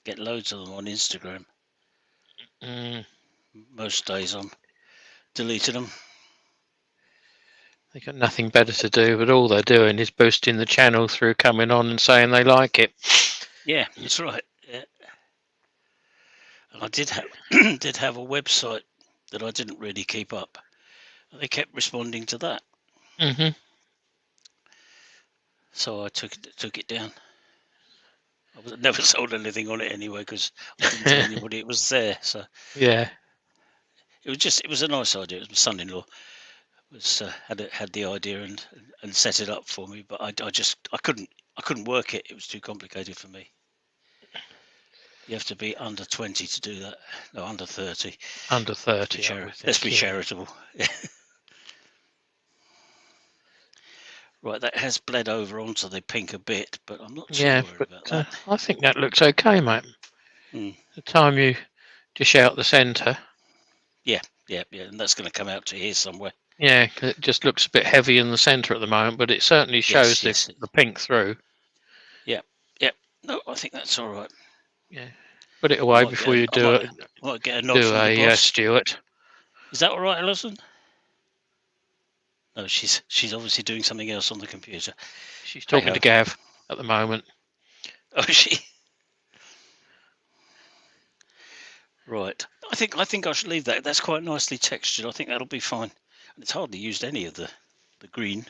Get loads of them on Instagram. Mm, Most days I'm deleting them. they got nothing better to do, but all they're doing is boosting the channel through coming on and saying they like it. Yeah, that's right. Yeah. And I did have did have a website that I didn't really keep up. They kept responding to that, Hmm. so I took it down. I never sold anything on it anyway because I didn't tell anybody it was there. So Yeah. it was a nice idea. It was my son-in-law was had the idea and set it up for me, but I couldn't work it. It was too complicated for me. You have to be under 20 to do that. No, under 30. Under 30, I would think. Let's be Yeah. charitable. Right, that has bled over onto the pink a bit, but I'm not too Yeah, worried but about that. I think that looks okay, mate. Mm. The time you dish out the centre. Yeah, and that's going to come out to here somewhere. Yeah, 'cause it just looks a bit heavy in the centre at the moment, but it certainly shows Yes. the pink through. Yeah. No, I think that's all right. Yeah, put it away before you I might get a nod do from the a boss. Stuart. Is that all right, Alison? No, she's obviously doing something else on the computer. She's talking to Gav at the moment. Oh, is she? Right. I think I should leave that. That's quite nicely textured. I think that'll be fine. And it's hardly used any of the green.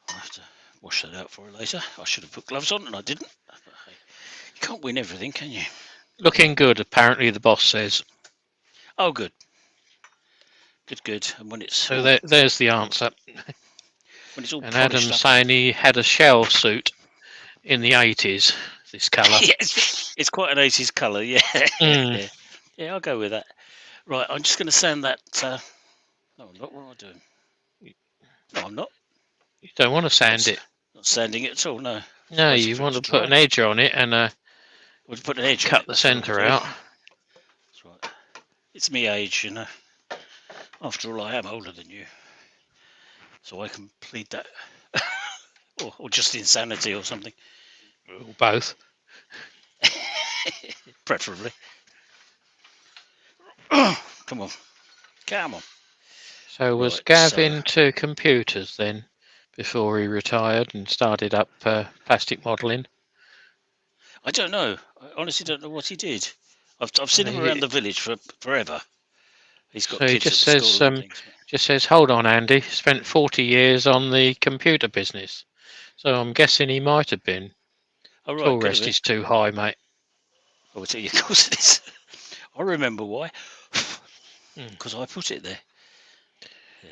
I'll have to wash that out for her later. I should have put gloves on and I didn't. But hey, you can't win everything, can you? Looking good, apparently the boss says. Oh, good. Good. And when it's So there's the answer. when it's all And polished Adam's up. saying he had a shell suit in the 80s, this colour. Yeah, it's quite an 80s colour, yeah. Mm. Yeah, I'll go with that. Right, I'm just going to sand that. No, I'm not. What am I doing? No, I'm not. You don't want to sand it. Not sanding it at all, no. No, you want to put an edge on it and We'll put an edge on cut it. the centre out. That's right. It's me age, you know. After all, I am older than you. So I can plead that. or just insanity or something. Or both. Preferably. Come on. So was Right, Gav into computers then before he retired and started up plastic modelling? I don't know. I honestly don't know what he did. I've seen him around the village for forever. He's got So he kids just at the says, school and things. just says, hold on, Andy. Spent 40 years on the computer business. So I'm guessing he might have been. Oh, right, Tall could have rest been. is too high, mate. I will tell you, of course it is. I remember why. Because I put it there. Yeah.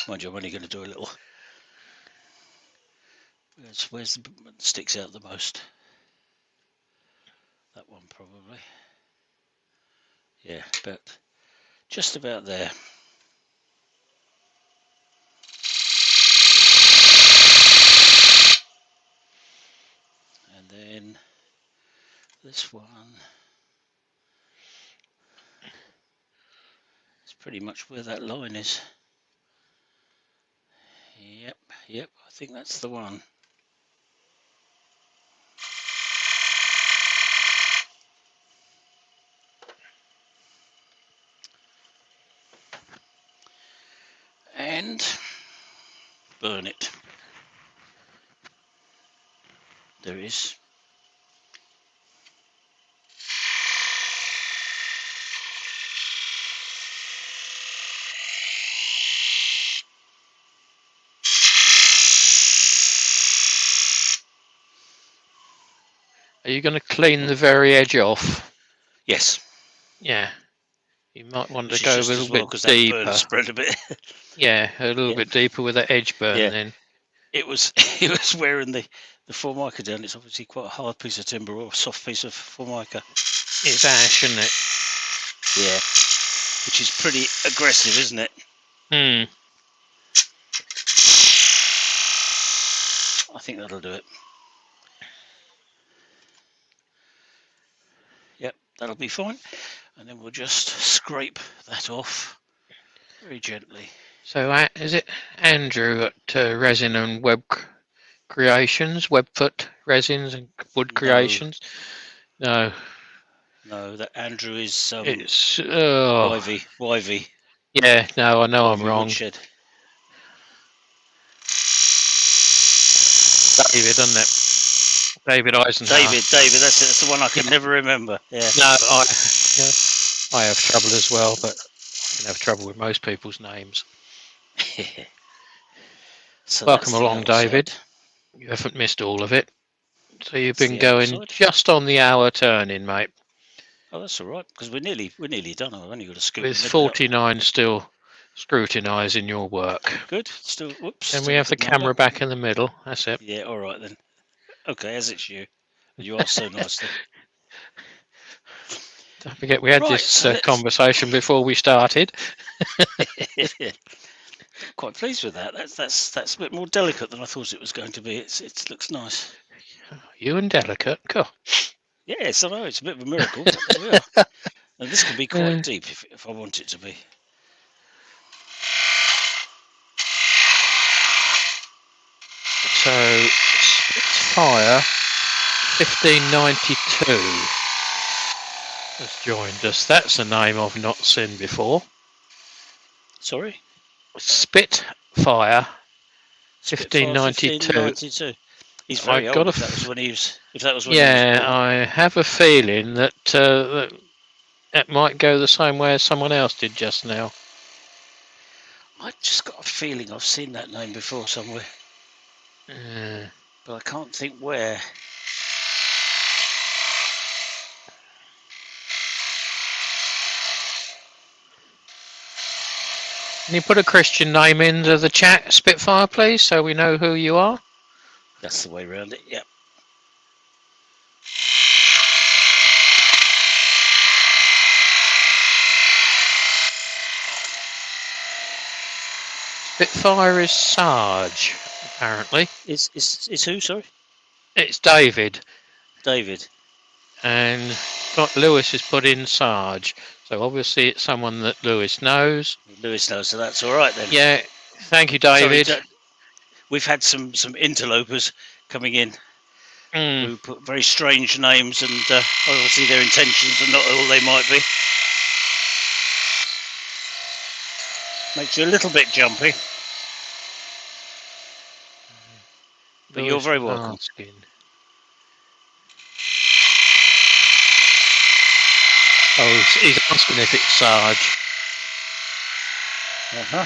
Mind you, I'm only going to do a little. Where's the sticks out the most? That one probably. Yeah, but just about there. And then this one is pretty much where that line is. Yep, I think that's the one. And burn it. There it is. Are you going to clean the very edge off? Yes. Yeah. You might want to Which is go a just little as well bit because that burn deeper. spread a bit. Yeah, a little Yeah. bit deeper with that edge burn Yeah. then. It was wearing the formica down. It's obviously quite a hard piece of timber or a soft piece of formica. It's ash, isn't it? Yeah. Which is pretty aggressive, isn't it? Hmm. I think that'll do it. Yep, that'll be fine. And then we'll just scrape that off very gently. So is it Andrew at Resin and Web Creations, Webfoot Resins and Wood Creations? No. No, that Andrew is It's Wivey yeah. No, I know I'm wrong. Woodshed. David, isn't it? David Eisenhower. David, that's it. That's the one I can never remember. Yeah. No, I have trouble as well, but I can have trouble with most people's names. So Welcome along, David. You haven't missed all of it. So you've been going just on the hour turning, mate. Oh, that's all right, because we're nearly done. I've only got to scoop. With 49 still scrutinising your work. Good. Still, whoops. And we have the camera back in the middle. That's it. Yeah, all right then. Okay, as it's you. You are so nice. Don't forget, we had this conversation before we started. Quite pleased with that. That's a bit more delicate than I thought it was going to be. It looks nice. You and delicate, cool. Yes, I know it's a bit of a miracle. But there we are. And this can be quite deep if I want it to be. So Spitfire 1592 has joined us. That's a name I've not seen before. Sorry? Spitfire 1592. He's very old. If that was when he was born. I have a feeling that that might go the same way as someone else did just now. I just got a feeling I've seen that name before somewhere. But I can't think where. Can you put a Christian name into the chat, Spitfire, please, so we know who you are? That's the way around it, yep. Spitfire is Sarge, apparently. Is who, sorry? It's David. David. And Lewis has put in Sarge. So obviously it's someone that Lewis knows. Lewis knows, so that's all right then. Yeah, thank you, David. Sorry, we've had some interlopers coming in who put very strange names, and obviously their intentions are not all they might be. Makes you a little bit jumpy. But you're very welcome. Oh, he's asking if it's Sarge. Uh-huh.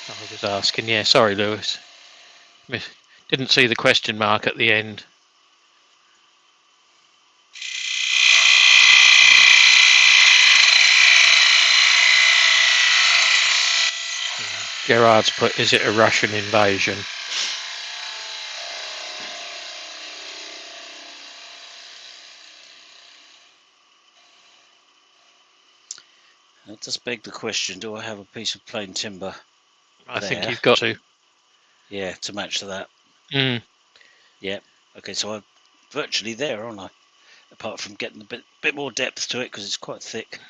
I was asking, yeah, sorry, Lewis. Didn't see the question mark at the end. Gerard's put, is it a Russian invasion? That does beg the question, do I have a piece of plain timber? I think you've got to. Yeah, to match to that. Yeah. Okay, so I'm virtually there, aren't I? Apart from getting a bit more depth to it because it's quite thick.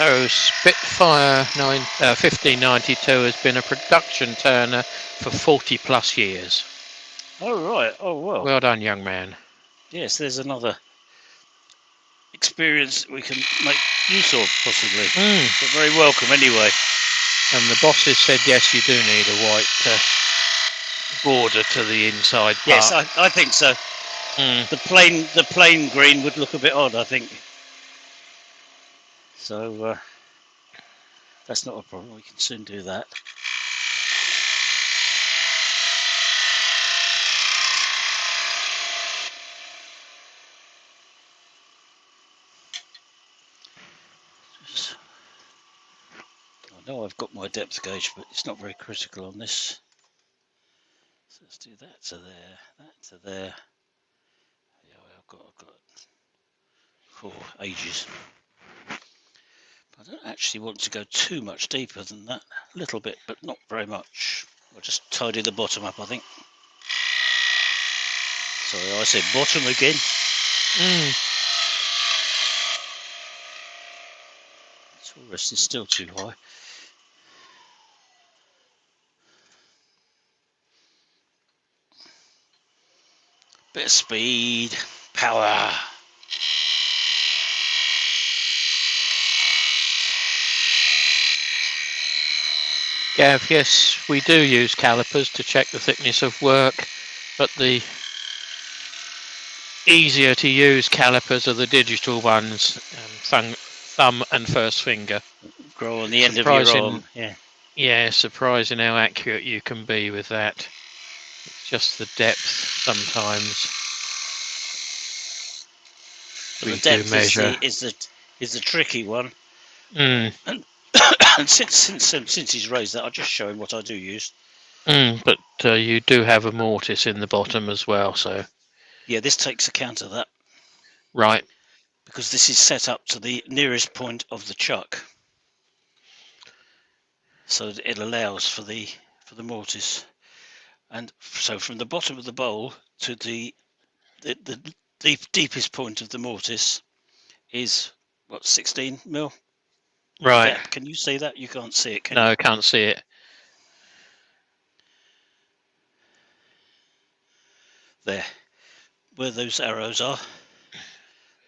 So Spitfire 1592 has been a production turner for 40 plus years. Oh right. Oh well. Well done, young man. Yes, there's another experience we can make use of, possibly. But very welcome anyway. And the bosses said yes, you do need a white border to the inside part. Yes, I think so. The plain green would look a bit odd, I think. So that's not a problem. We can soon do that. I know I've got my depth gauge, but it's not very critical on this. So let's do that to there, that to there. Yeah, I've got for ages. But I don't actually want to go too much deeper than that. A little bit, but not very much. I'll just tidy the bottom up, I think. Sorry, I said bottom again. Taurus is still too high. Bit of speed, power. Gav, yes, we do use calipers to check the thickness of work, but the easier to use calipers are the digital ones, thumb and first finger. Grow on the end of your arm, yeah. Yeah, surprising how accurate you can be with that. It's just the depth sometimes. The depth measure is the tricky one. And since he's raised that, I'll just show him what I do use. But you do have a mortise in the bottom as well, so yeah, this takes account of that. Right. Because this is set up to the nearest point of the chuck, so that it allows for the mortise. And so from the bottom of the bowl to the deepest point of the mortise is what, 16 mil? Right. Can you see that? You can't see it, can No, you? I can't see it. There, where those arrows are,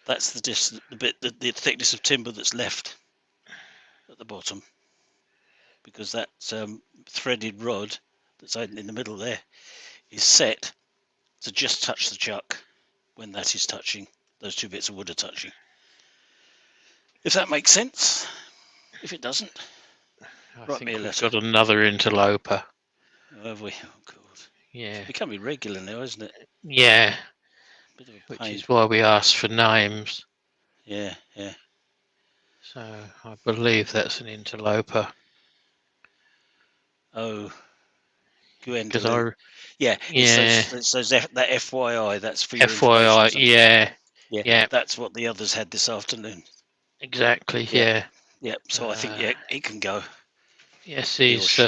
that's the distance, the thickness of timber that's left at the bottom, because that threaded rod that's in the middle there is set to just touch the chuck when that is touching. Those two bits of wood are touching. If that makes sense. If it doesn't, write me a letter. We've got another interloper. Oh, have we? Oh, God. Yeah. It's becoming regular now, isn't it? Yeah. Bit of a Which pain. is why we asked for names. Yeah, yeah. So I believe that's an interloper. Oh, Gwendolyn. Yeah, it says that FYI. That's for your FYI, information. yeah. Yeah, that's what the others had this afternoon. Exactly, yeah. Yeah, so I think, yeah, it can go. Yes, he's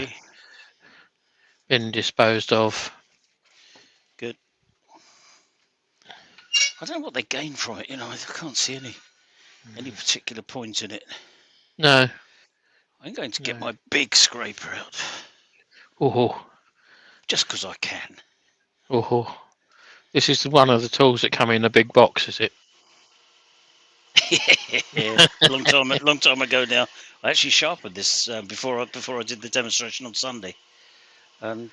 been disposed of. Good. I don't know what they gain from it, I can't see any particular point in it. No. I'm going to get my big scraper out. Oh. Just because I can. Oh. This is one of the tools that come in a big box, is it? Yeah, long time ago now. I actually sharpened this before I did the demonstration on Sunday, and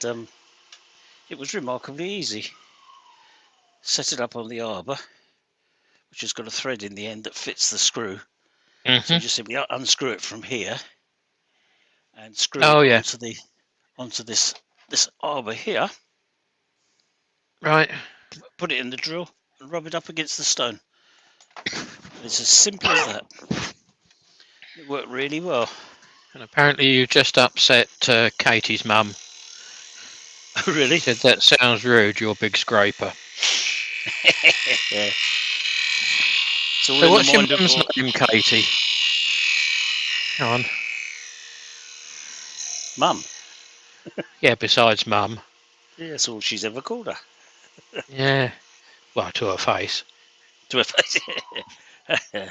it was remarkably easy. Set it up on the arbor, which has got a thread in the end that fits the screw. So you just simply unscrew it from here and screw it onto this arbor here. Right. Put it in the drill and rub it up against the stone. It's as simple as that. It worked really well. And apparently you just upset Katie's mum. Really? She said, that sounds rude, your big scraper. Yeah. So what's your mum's name, Katie? Come on. Mum? Yeah, besides mum. Yeah, that's all she's ever called her. Yeah. Well, to her face. To her face. I'll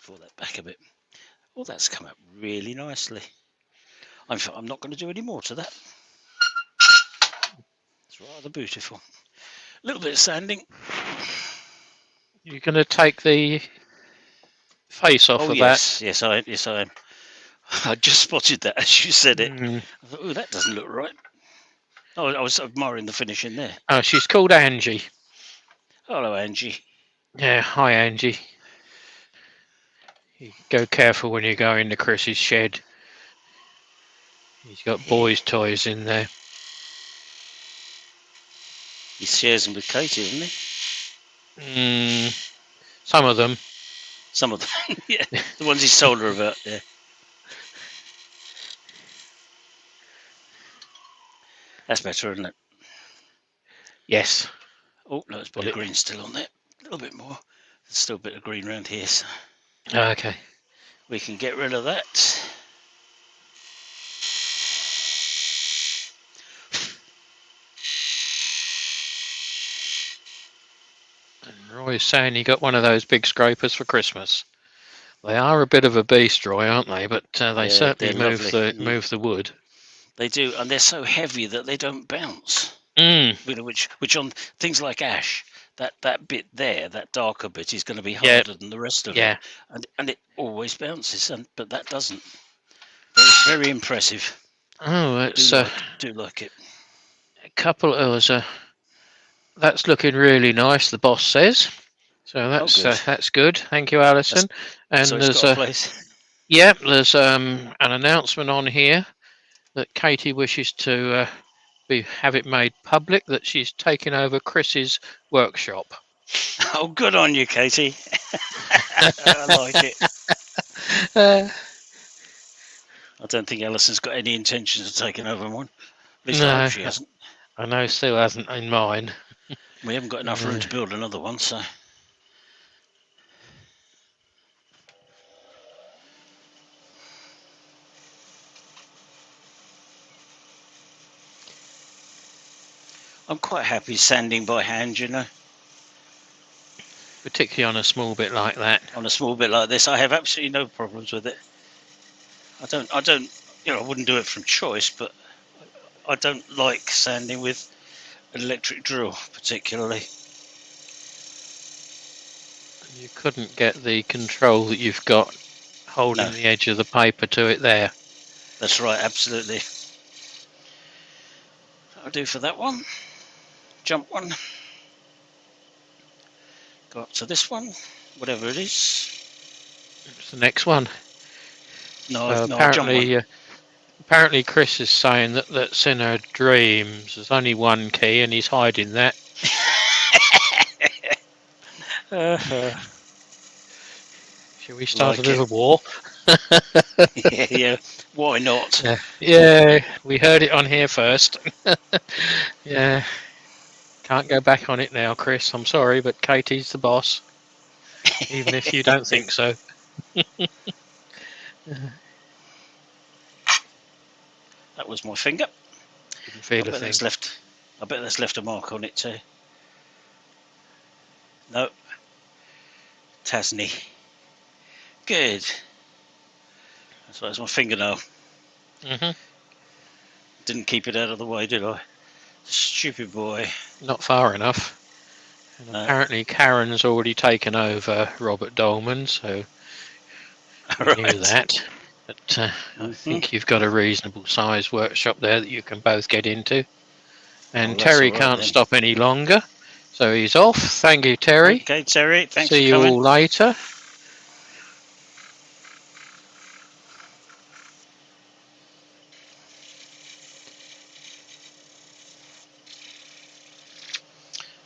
pull that back a bit. Oh, that's come out really nicely. I'm not going to do any more to that. It's rather beautiful. A little bit of sanding. You're going to take the face off Oh of that. yes, I am. I just spotted that as you said it. Mm. I thought, oh, that doesn't look right. Oh, I was admiring the finish in there. Oh, she's called Angie. Hello, Angie. Yeah, hi Angie. You go careful when you go into Chris's shed. He's got boys' toys in there. He shares them with Katie, doesn't he? Some of them. Some of them, yeah. The ones he's told her about, yeah. That's better, isn't it? Yes. Oh, no, there's a bit of green still on there. A little bit more. There's still a bit of green around here, so Okay. we can get rid of that. And Roy's saying he got one of those big scrapers for Christmas. They are a bit of a beast, Roy, aren't they? But they certainly they're lovely. move the wood. They do, and they're so heavy that they don't bounce. Mm. You know, which on things like ash, that bit there, that darker bit, is going to be harder than the rest of it, and it always bounces. But that doesn't. Very, very impressive. Oh, it's do like it. a couple of that's looking really nice. The boss says. So that's good. Thank you, Alison. And so there's got a place. Yeah, there's an announcement on here that Katie wishes to have it made public that she's taking over Chris's workshop. Oh, good on you, Katie. I like it. I don't think Alison's got any intentions of taking over one. At least I hope she hasn't. I know Sue hasn't in mind. We haven't got enough room to build another one, so. I'm quite happy sanding by hand, you know. Particularly on a small bit like that. On a small bit like this, I have absolutely no problems with it. I don't, you know, I wouldn't do it from choice, but I don't like sanding with an electric drill particularly. You couldn't get the control that you've got holding the edge of the paper to it there. That's right, absolutely. That'll do for that one. Jump one. Go up to this one, whatever it is. It's the next one. No, apparently Chris is saying that that's in her dreams. There's only one key and he's hiding that. Shall we start a little war? Yeah, why not? Yeah, we heard it on here first. Yeah, can't go back on it now, Chris. I'm sorry, but Katie's the boss, even if you don't think so. That was my finger. Didn't feel a thing. I bet that's left a mark on it too. No. Tasney. Good. That's why it's my fingernail. Didn't keep it out of the way, did I? Stupid boy. Not far enough. And apparently Karen's already taken over Robert Dolman, so I knew that. But I think you've got a reasonable sized workshop there that you can both get into. And Terry can't stop any longer, so he's off. Thank you, Terry. Okay, Terry, thanks for coming. See you all later.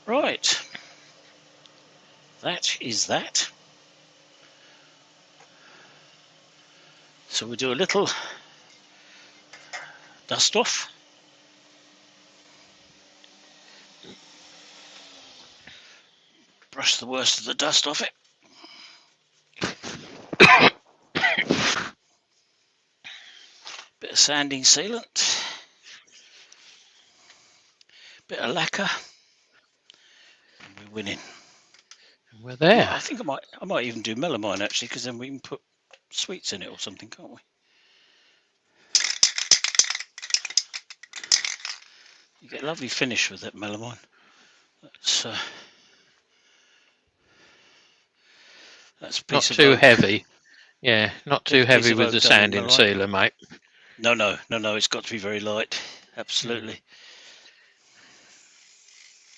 Right. That is that. So we do a little dust off. Brush the worst of the dust off it. Bit of sanding sealant. Bit of lacquer. And we're winning. We're there. I think I might even do melamine actually, because then we can put sweets in it or something, can't we? You get a lovely finish with that melamine. That's a Not piece of too oak. heavy. Yeah, not too Piece heavy of with oak the done in sanding malite. sealer, mate. No. It's got to be very light. Absolutely.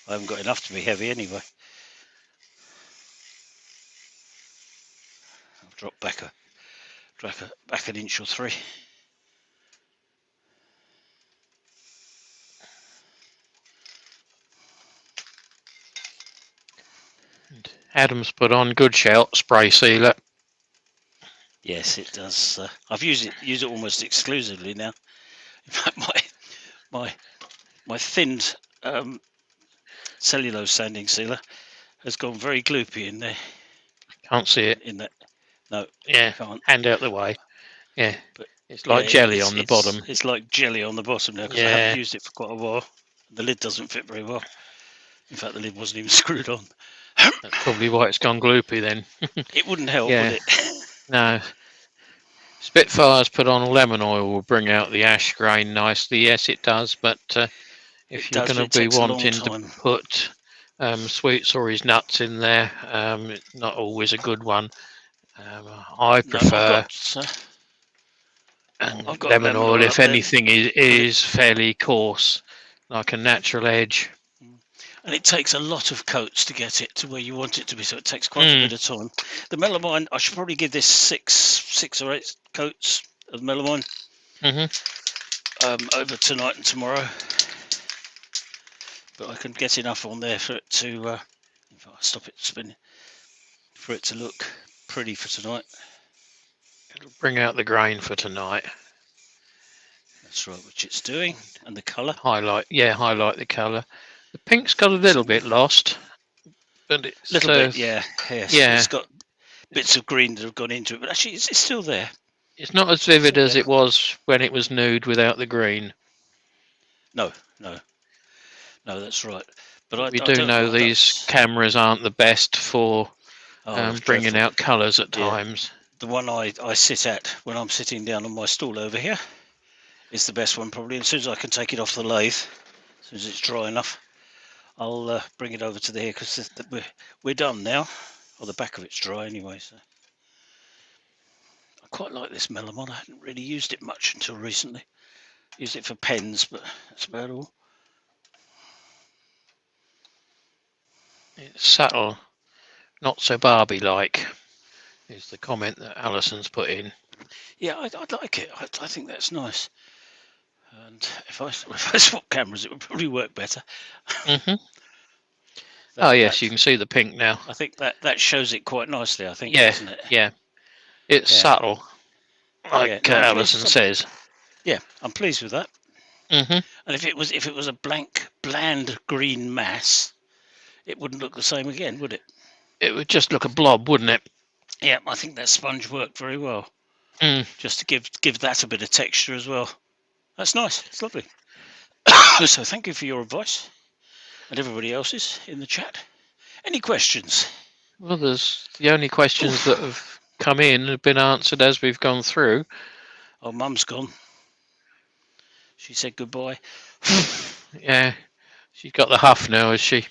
I haven't got enough to be heavy anyway. I'll drop back an inch or three. And Adam's put on good shout spray sealer. Yes, it does. I've used it almost exclusively now. In fact, my thinned cellulose sanding sealer has gone very gloopy in there. Can't see it. In that, no, Yeah, can't. hand out the way. Yeah, But it's yeah, like jelly on the bottom. it's like jelly on the bottom now because I haven't Yeah, used it for quite a while. The lid doesn't fit very well. In fact, the lid wasn't even screwed on. that's probably why it's gone gloopy then. It wouldn't help, would Yeah, it? no. Spitfire's put on lemon oil will bring out the ash grain nicely. Yes, it does. But if It you're does, going but to it be takes a long wanting to time. put sweet Sorry's nuts in there, not always a good one. I No, prefer I've got lemon lemon oil, oil if up there, anything, but is fairly coarse, like a natural edge. and it takes a lot of coats to get it to where you want it to be, so it takes quite a Mm, bit of time. The melamine, I should probably give this six or eight coats of melamine hmm over tonight and tomorrow, but I can get enough on there for it to, if I stop it spinning, for it to look pretty for tonight. It'll bring out the grain for tonight. That's right, which it's doing, and the colour. Highlight the colour. The pink's got a little Excellent. bit lost, but it's Little bit, yeah, yes. yeah, It's got bits of green that have gone into it, but actually it's still there. it's not as It's vivid still as there. it was when it was nude without the green. No, that's right. But But we I do don't know mind. these cameras aren't the best for bringing Dreadful. out colours at Yeah, times. the one I sit at when I'm sitting down on my stool over here is the best one probably. As soon as I can take it off the lathe, as soon as it's dry enough, I'll bring it over to there because we're done now. Or the back of it's dry anyway. So I quite like this melamine. I hadn't really used it much until recently. Used it for pens, but that's about all. It's subtle, not so Barbie-like, is the comment that Alison's put in. Yeah, I'd like it. I think that's nice. And if I swap cameras, it would probably work better. hmm That Oh yes, that you can see the pink now. I think that shows it quite nicely. I think, Yeah, doesn't it? yeah. It's Yeah, subtle, yeah. like No, I'm pleased. Alison says. Yeah, I'm pleased with that. hmm And if it was a blank, bland green mass, it wouldn't look the same again, would it? It would just look a blob, wouldn't it? Yeah, I think that sponge worked very well, Mm. just to give that a bit of texture as well. That's nice. It's lovely. So thank you for your advice and everybody else's in the chat. Any questions? Well, there's the only questions that Oof. have come in have been answered as we've gone through. Oh, Mum's gone. She said goodbye. Yeah, she's got the huff now, has she?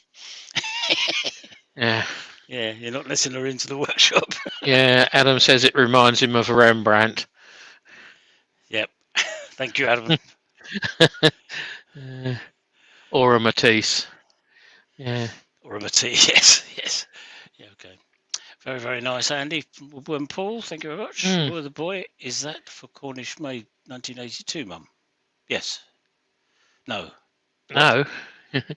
Yeah. Yeah, you're not letting her into the workshop. Yeah, Adam says it reminds him of a Rembrandt. Yep. Thank you, Adam. Or a Matisse. Yeah. Or a Matisse. Yes, yes. Yeah, okay. Very, very nice, Andy. Woodburn Paul, thank you very much. Mm. Oh, the boy, is that for Cornish Made 1982, Mum? Yes. No. No.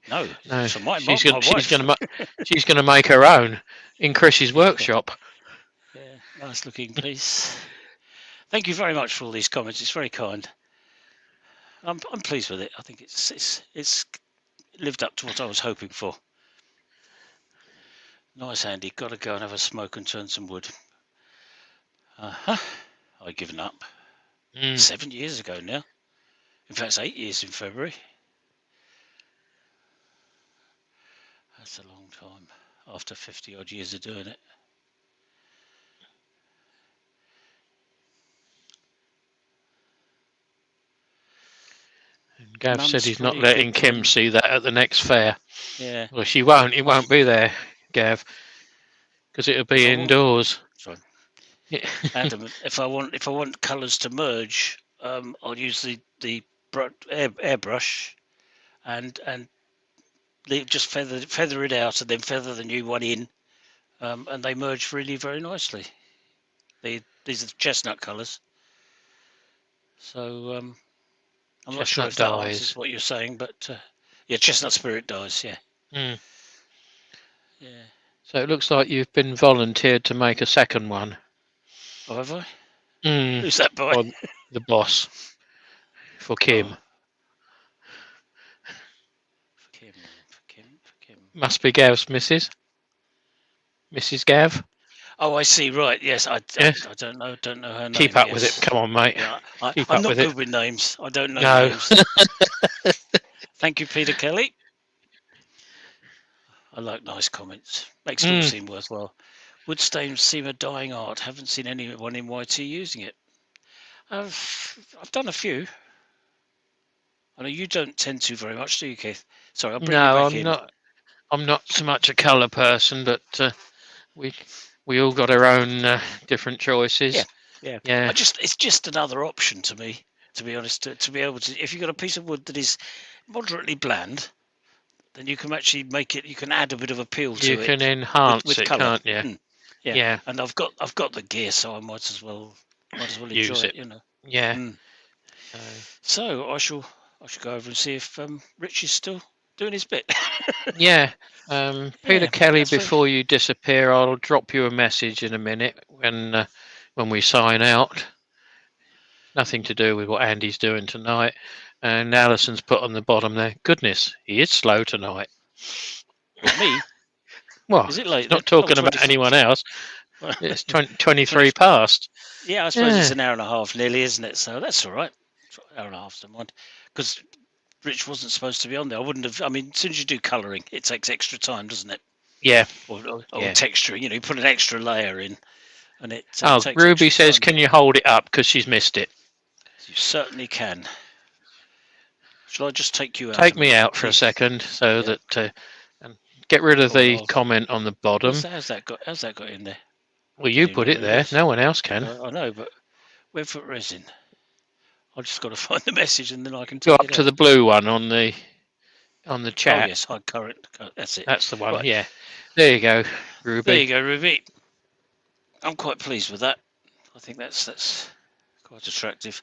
No. No. So my She's wife. gonna make her own in Chris's Yeah, workshop. yeah, nice looking piece. Thank you very much for all these comments. It's very kind. I'm pleased with it. I think it's lived up to what I was hoping for. Nice, Andy. Got to go and have a smoke and turn some wood. I'd given up 7 years ago now. In fact, it's 8 years in February. That's a long time after 50 odd years of doing it. Gav said Mum's he's not pretty letting good Kim on. see that at the next fair. Yeah. Well, she won't. It I, won't be there, Gav, because it'll if be I want, indoors. sorry, Yeah. Adam, if I want colours to merge, I'll use the airbrush and just feather it out and then feather the new one in, and they merge really very nicely. These are chestnut colours. So I'm not sure Chestnut if that answers dyes. what you're saying, but yeah, chestnut spirit dyes. Yeah, Mm. yeah. So it looks like you've been volunteered to make a second one. Oh, have I? Mm. Who's that boy? Or the boss for Kim. Oh, for Kim, for Kim. Must be Gav's Mrs. Gav. Oh, I see. Right. Yes, Yes. I don't know her Keep name. up with it. Yes. Come on, mate. Yeah, Keep I'm up not with it. good with names. I don't know No. names. Thank you, Peter Kelly. I like nice comments. Makes it all Mm. seem worthwhile. Wood stains seem a dying art. Haven't seen anyone in YT using it. I've done a few. I know you don't tend to very much, do you, Keith? Sorry, I'll bring you No, back I'm in. not. I'm not so much a colour person, but we we all got our own different Yeah, choices. yeah. Yeah, It's just another option to me, to be honest. To be able to, if you've got a piece of wood that is moderately bland, then you can actually make it. You can add a bit of appeal you to can it enhance with it, colour. can't you? Mm, yeah, Yeah, and I've got the gear, so I might as well use enjoy it. it. You know. Yeah. Mm. So So I shall go over and see if Rich is still doing his bit. yeah. Peter Yeah, Kelly, that's very. before you disappear, I'll drop you a message in a minute when we sign out. Nothing to do with what Andy's doing tonight. And Alison's put on the bottom there. Goodness, he is slow tonight. What, me? Well, Is it he's late then? not Oh, talking about 20, anyone else. It's 23 20. past. Yeah, I suppose it's Yeah, an hour and a half nearly, isn't it? So that's all right. Hour and a half, don't mind. Because Rich wasn't supposed to be on there. I wouldn't have. I mean, as soon as you do colouring, it takes extra time, doesn't it? yeah, Or yeah. texturing. You put an extra layer in, and it Oh, takes Ruby extra says, time. can you hold it up? Because she's missed it. You certainly can. Shall I just take you out Take a me minute, out for a Keith? second so Yeah. that. And get rid of Go on. the comment on the bottom. How's that got in there? Well, Don't you even put know it where it there. is. No one else can. I know, but Webfoot resin. I just got to find the message and then I can Go take up it to the out. blue one on the Oh chat. yes, high current. That's it. That's the one. Right. Yeah. There you go, There Ruby. you go, Ruby. I'm quite pleased with that. I think that's quite attractive.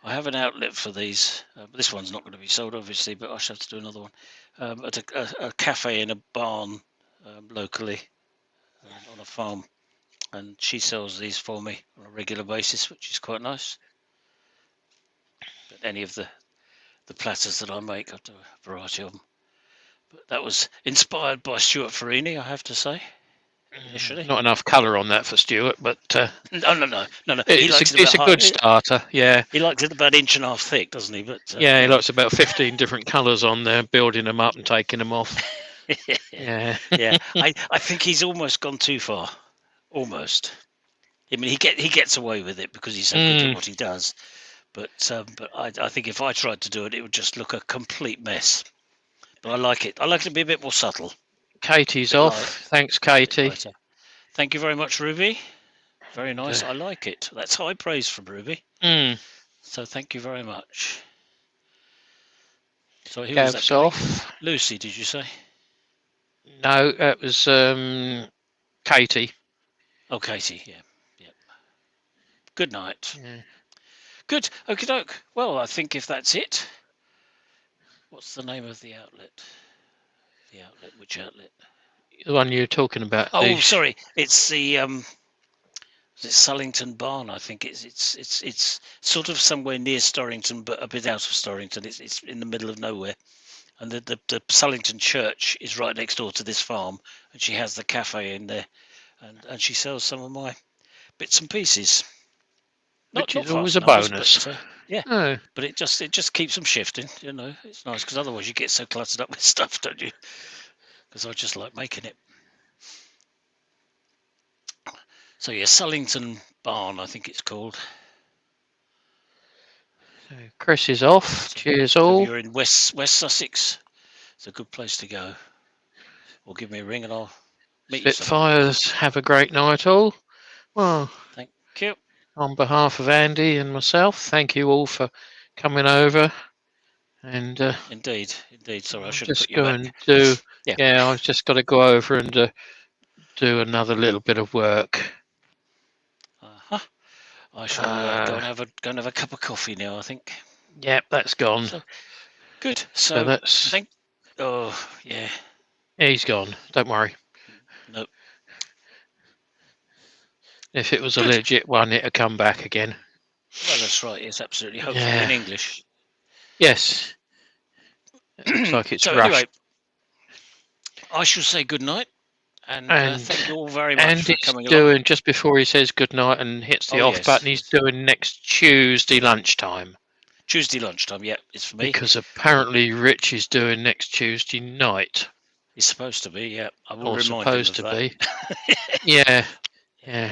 I have an outlet for these. This one's not going to be sold, obviously, but I shall have to do another one at a cafe in a barn locally on a farm, and she sells these for me on a regular basis, which is quite nice. But any of the platters that I make, I do a variety of them. But that was inspired by Stuart Farini, I have to say, initially. Not enough colour on that for Stuart, but No. He it's a likes it it's about a good high. starter. Yeah, He likes it about inch and a half thick, doesn't he? But yeah. He likes about 15 different colours on there, building them up and taking them off. Yeah. yeah. I think he's almost gone too far. Almost. I mean, he gets away with it because he's so good at Mm, what he does. But I think if I tried to do it, it would just look a complete mess. But I like it. I like it to be a bit more subtle, a Katie's bit light, off. Thanks, a bit Katie. lighter. Thank you very much, Ruby. Very And, nice. I like it. That's high praise from Ruby. mm, So thank you very much. So who was that Gav's going? off. Lucy, did you say? No, that was Katie. Oh, Katie. Yeah. Yeah. Good night. Yeah. Good. Okie doke. Well, I think if that's it, what's the name of the outlet? The outlet. Which outlet? The one you were talking about. Oh, sorry. It's the is it Sullington Barn? I think it's sort of somewhere near Storrington, but a bit out of Storrington. It's in the middle of nowhere. And the Sullington Church is right next door to this farm, and she has the cafe in there, and she sells some of my bits and pieces. Which Not is always vast a numbers, bonus. but yeah. Oh, But it just keeps them shifting. You know, it's nice because otherwise you get so cluttered up with stuff, don't you? Because I just like making it. So yeah, Sullington Barn, I think it's called. So Chris is off. So Cheers if all. you're in West Sussex, it's a good place to go. Or give me a ring and I'll meet you somewhere. Spitfires, have a great night all. Well, Thank you. on behalf of Andy and myself, thank you all for coming over. And Indeed. Sorry, I I'll shouldn't just put you go back. and do. Yeah. Yeah, I've just got to go over and do another little bit of work. Uh-huh. I shall go and have a cup of coffee now, I think. Yep, that's gone. So, good. So that's. Oh, yeah. He's gone. Don't worry. No. If it was a Good. legit one, it'd come back again. Well, that's right. Yes, absolutely. Hopefully Yeah. in English. Yes. It looks like it's So rushed. anyway, I shall say good night. And thank you all very much and for he's coming doing, along. just before he says goodnight and hits the off button, he's doing next Tuesday lunchtime. Tuesday lunchtime, yeah, it's for me. Because apparently Rich is doing next Tuesday night. He's supposed to be, yeah. I will or remind him of supposed to that. be. Yeah.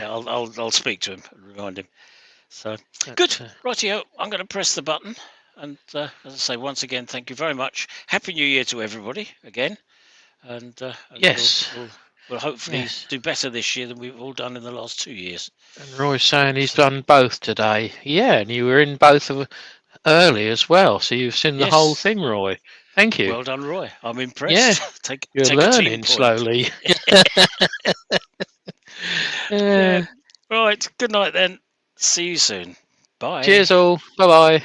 I'll speak to him and remind him. So good, rightio. I'm going to press the button, and as I say, once again, thank you very much. Happy New Year to everybody again, and yes, we'll hopefully do better this year than we've all done in the last 2 years. And Roy's saying he's done both today. Yeah, and you were in both of early as well, so you've seen the whole thing, Roy. Thank you. Well done, Roy. I'm impressed. Yeah, take learning slowly. Yeah. Right. Good night then. See you soon. Bye. Cheers all. Bye bye.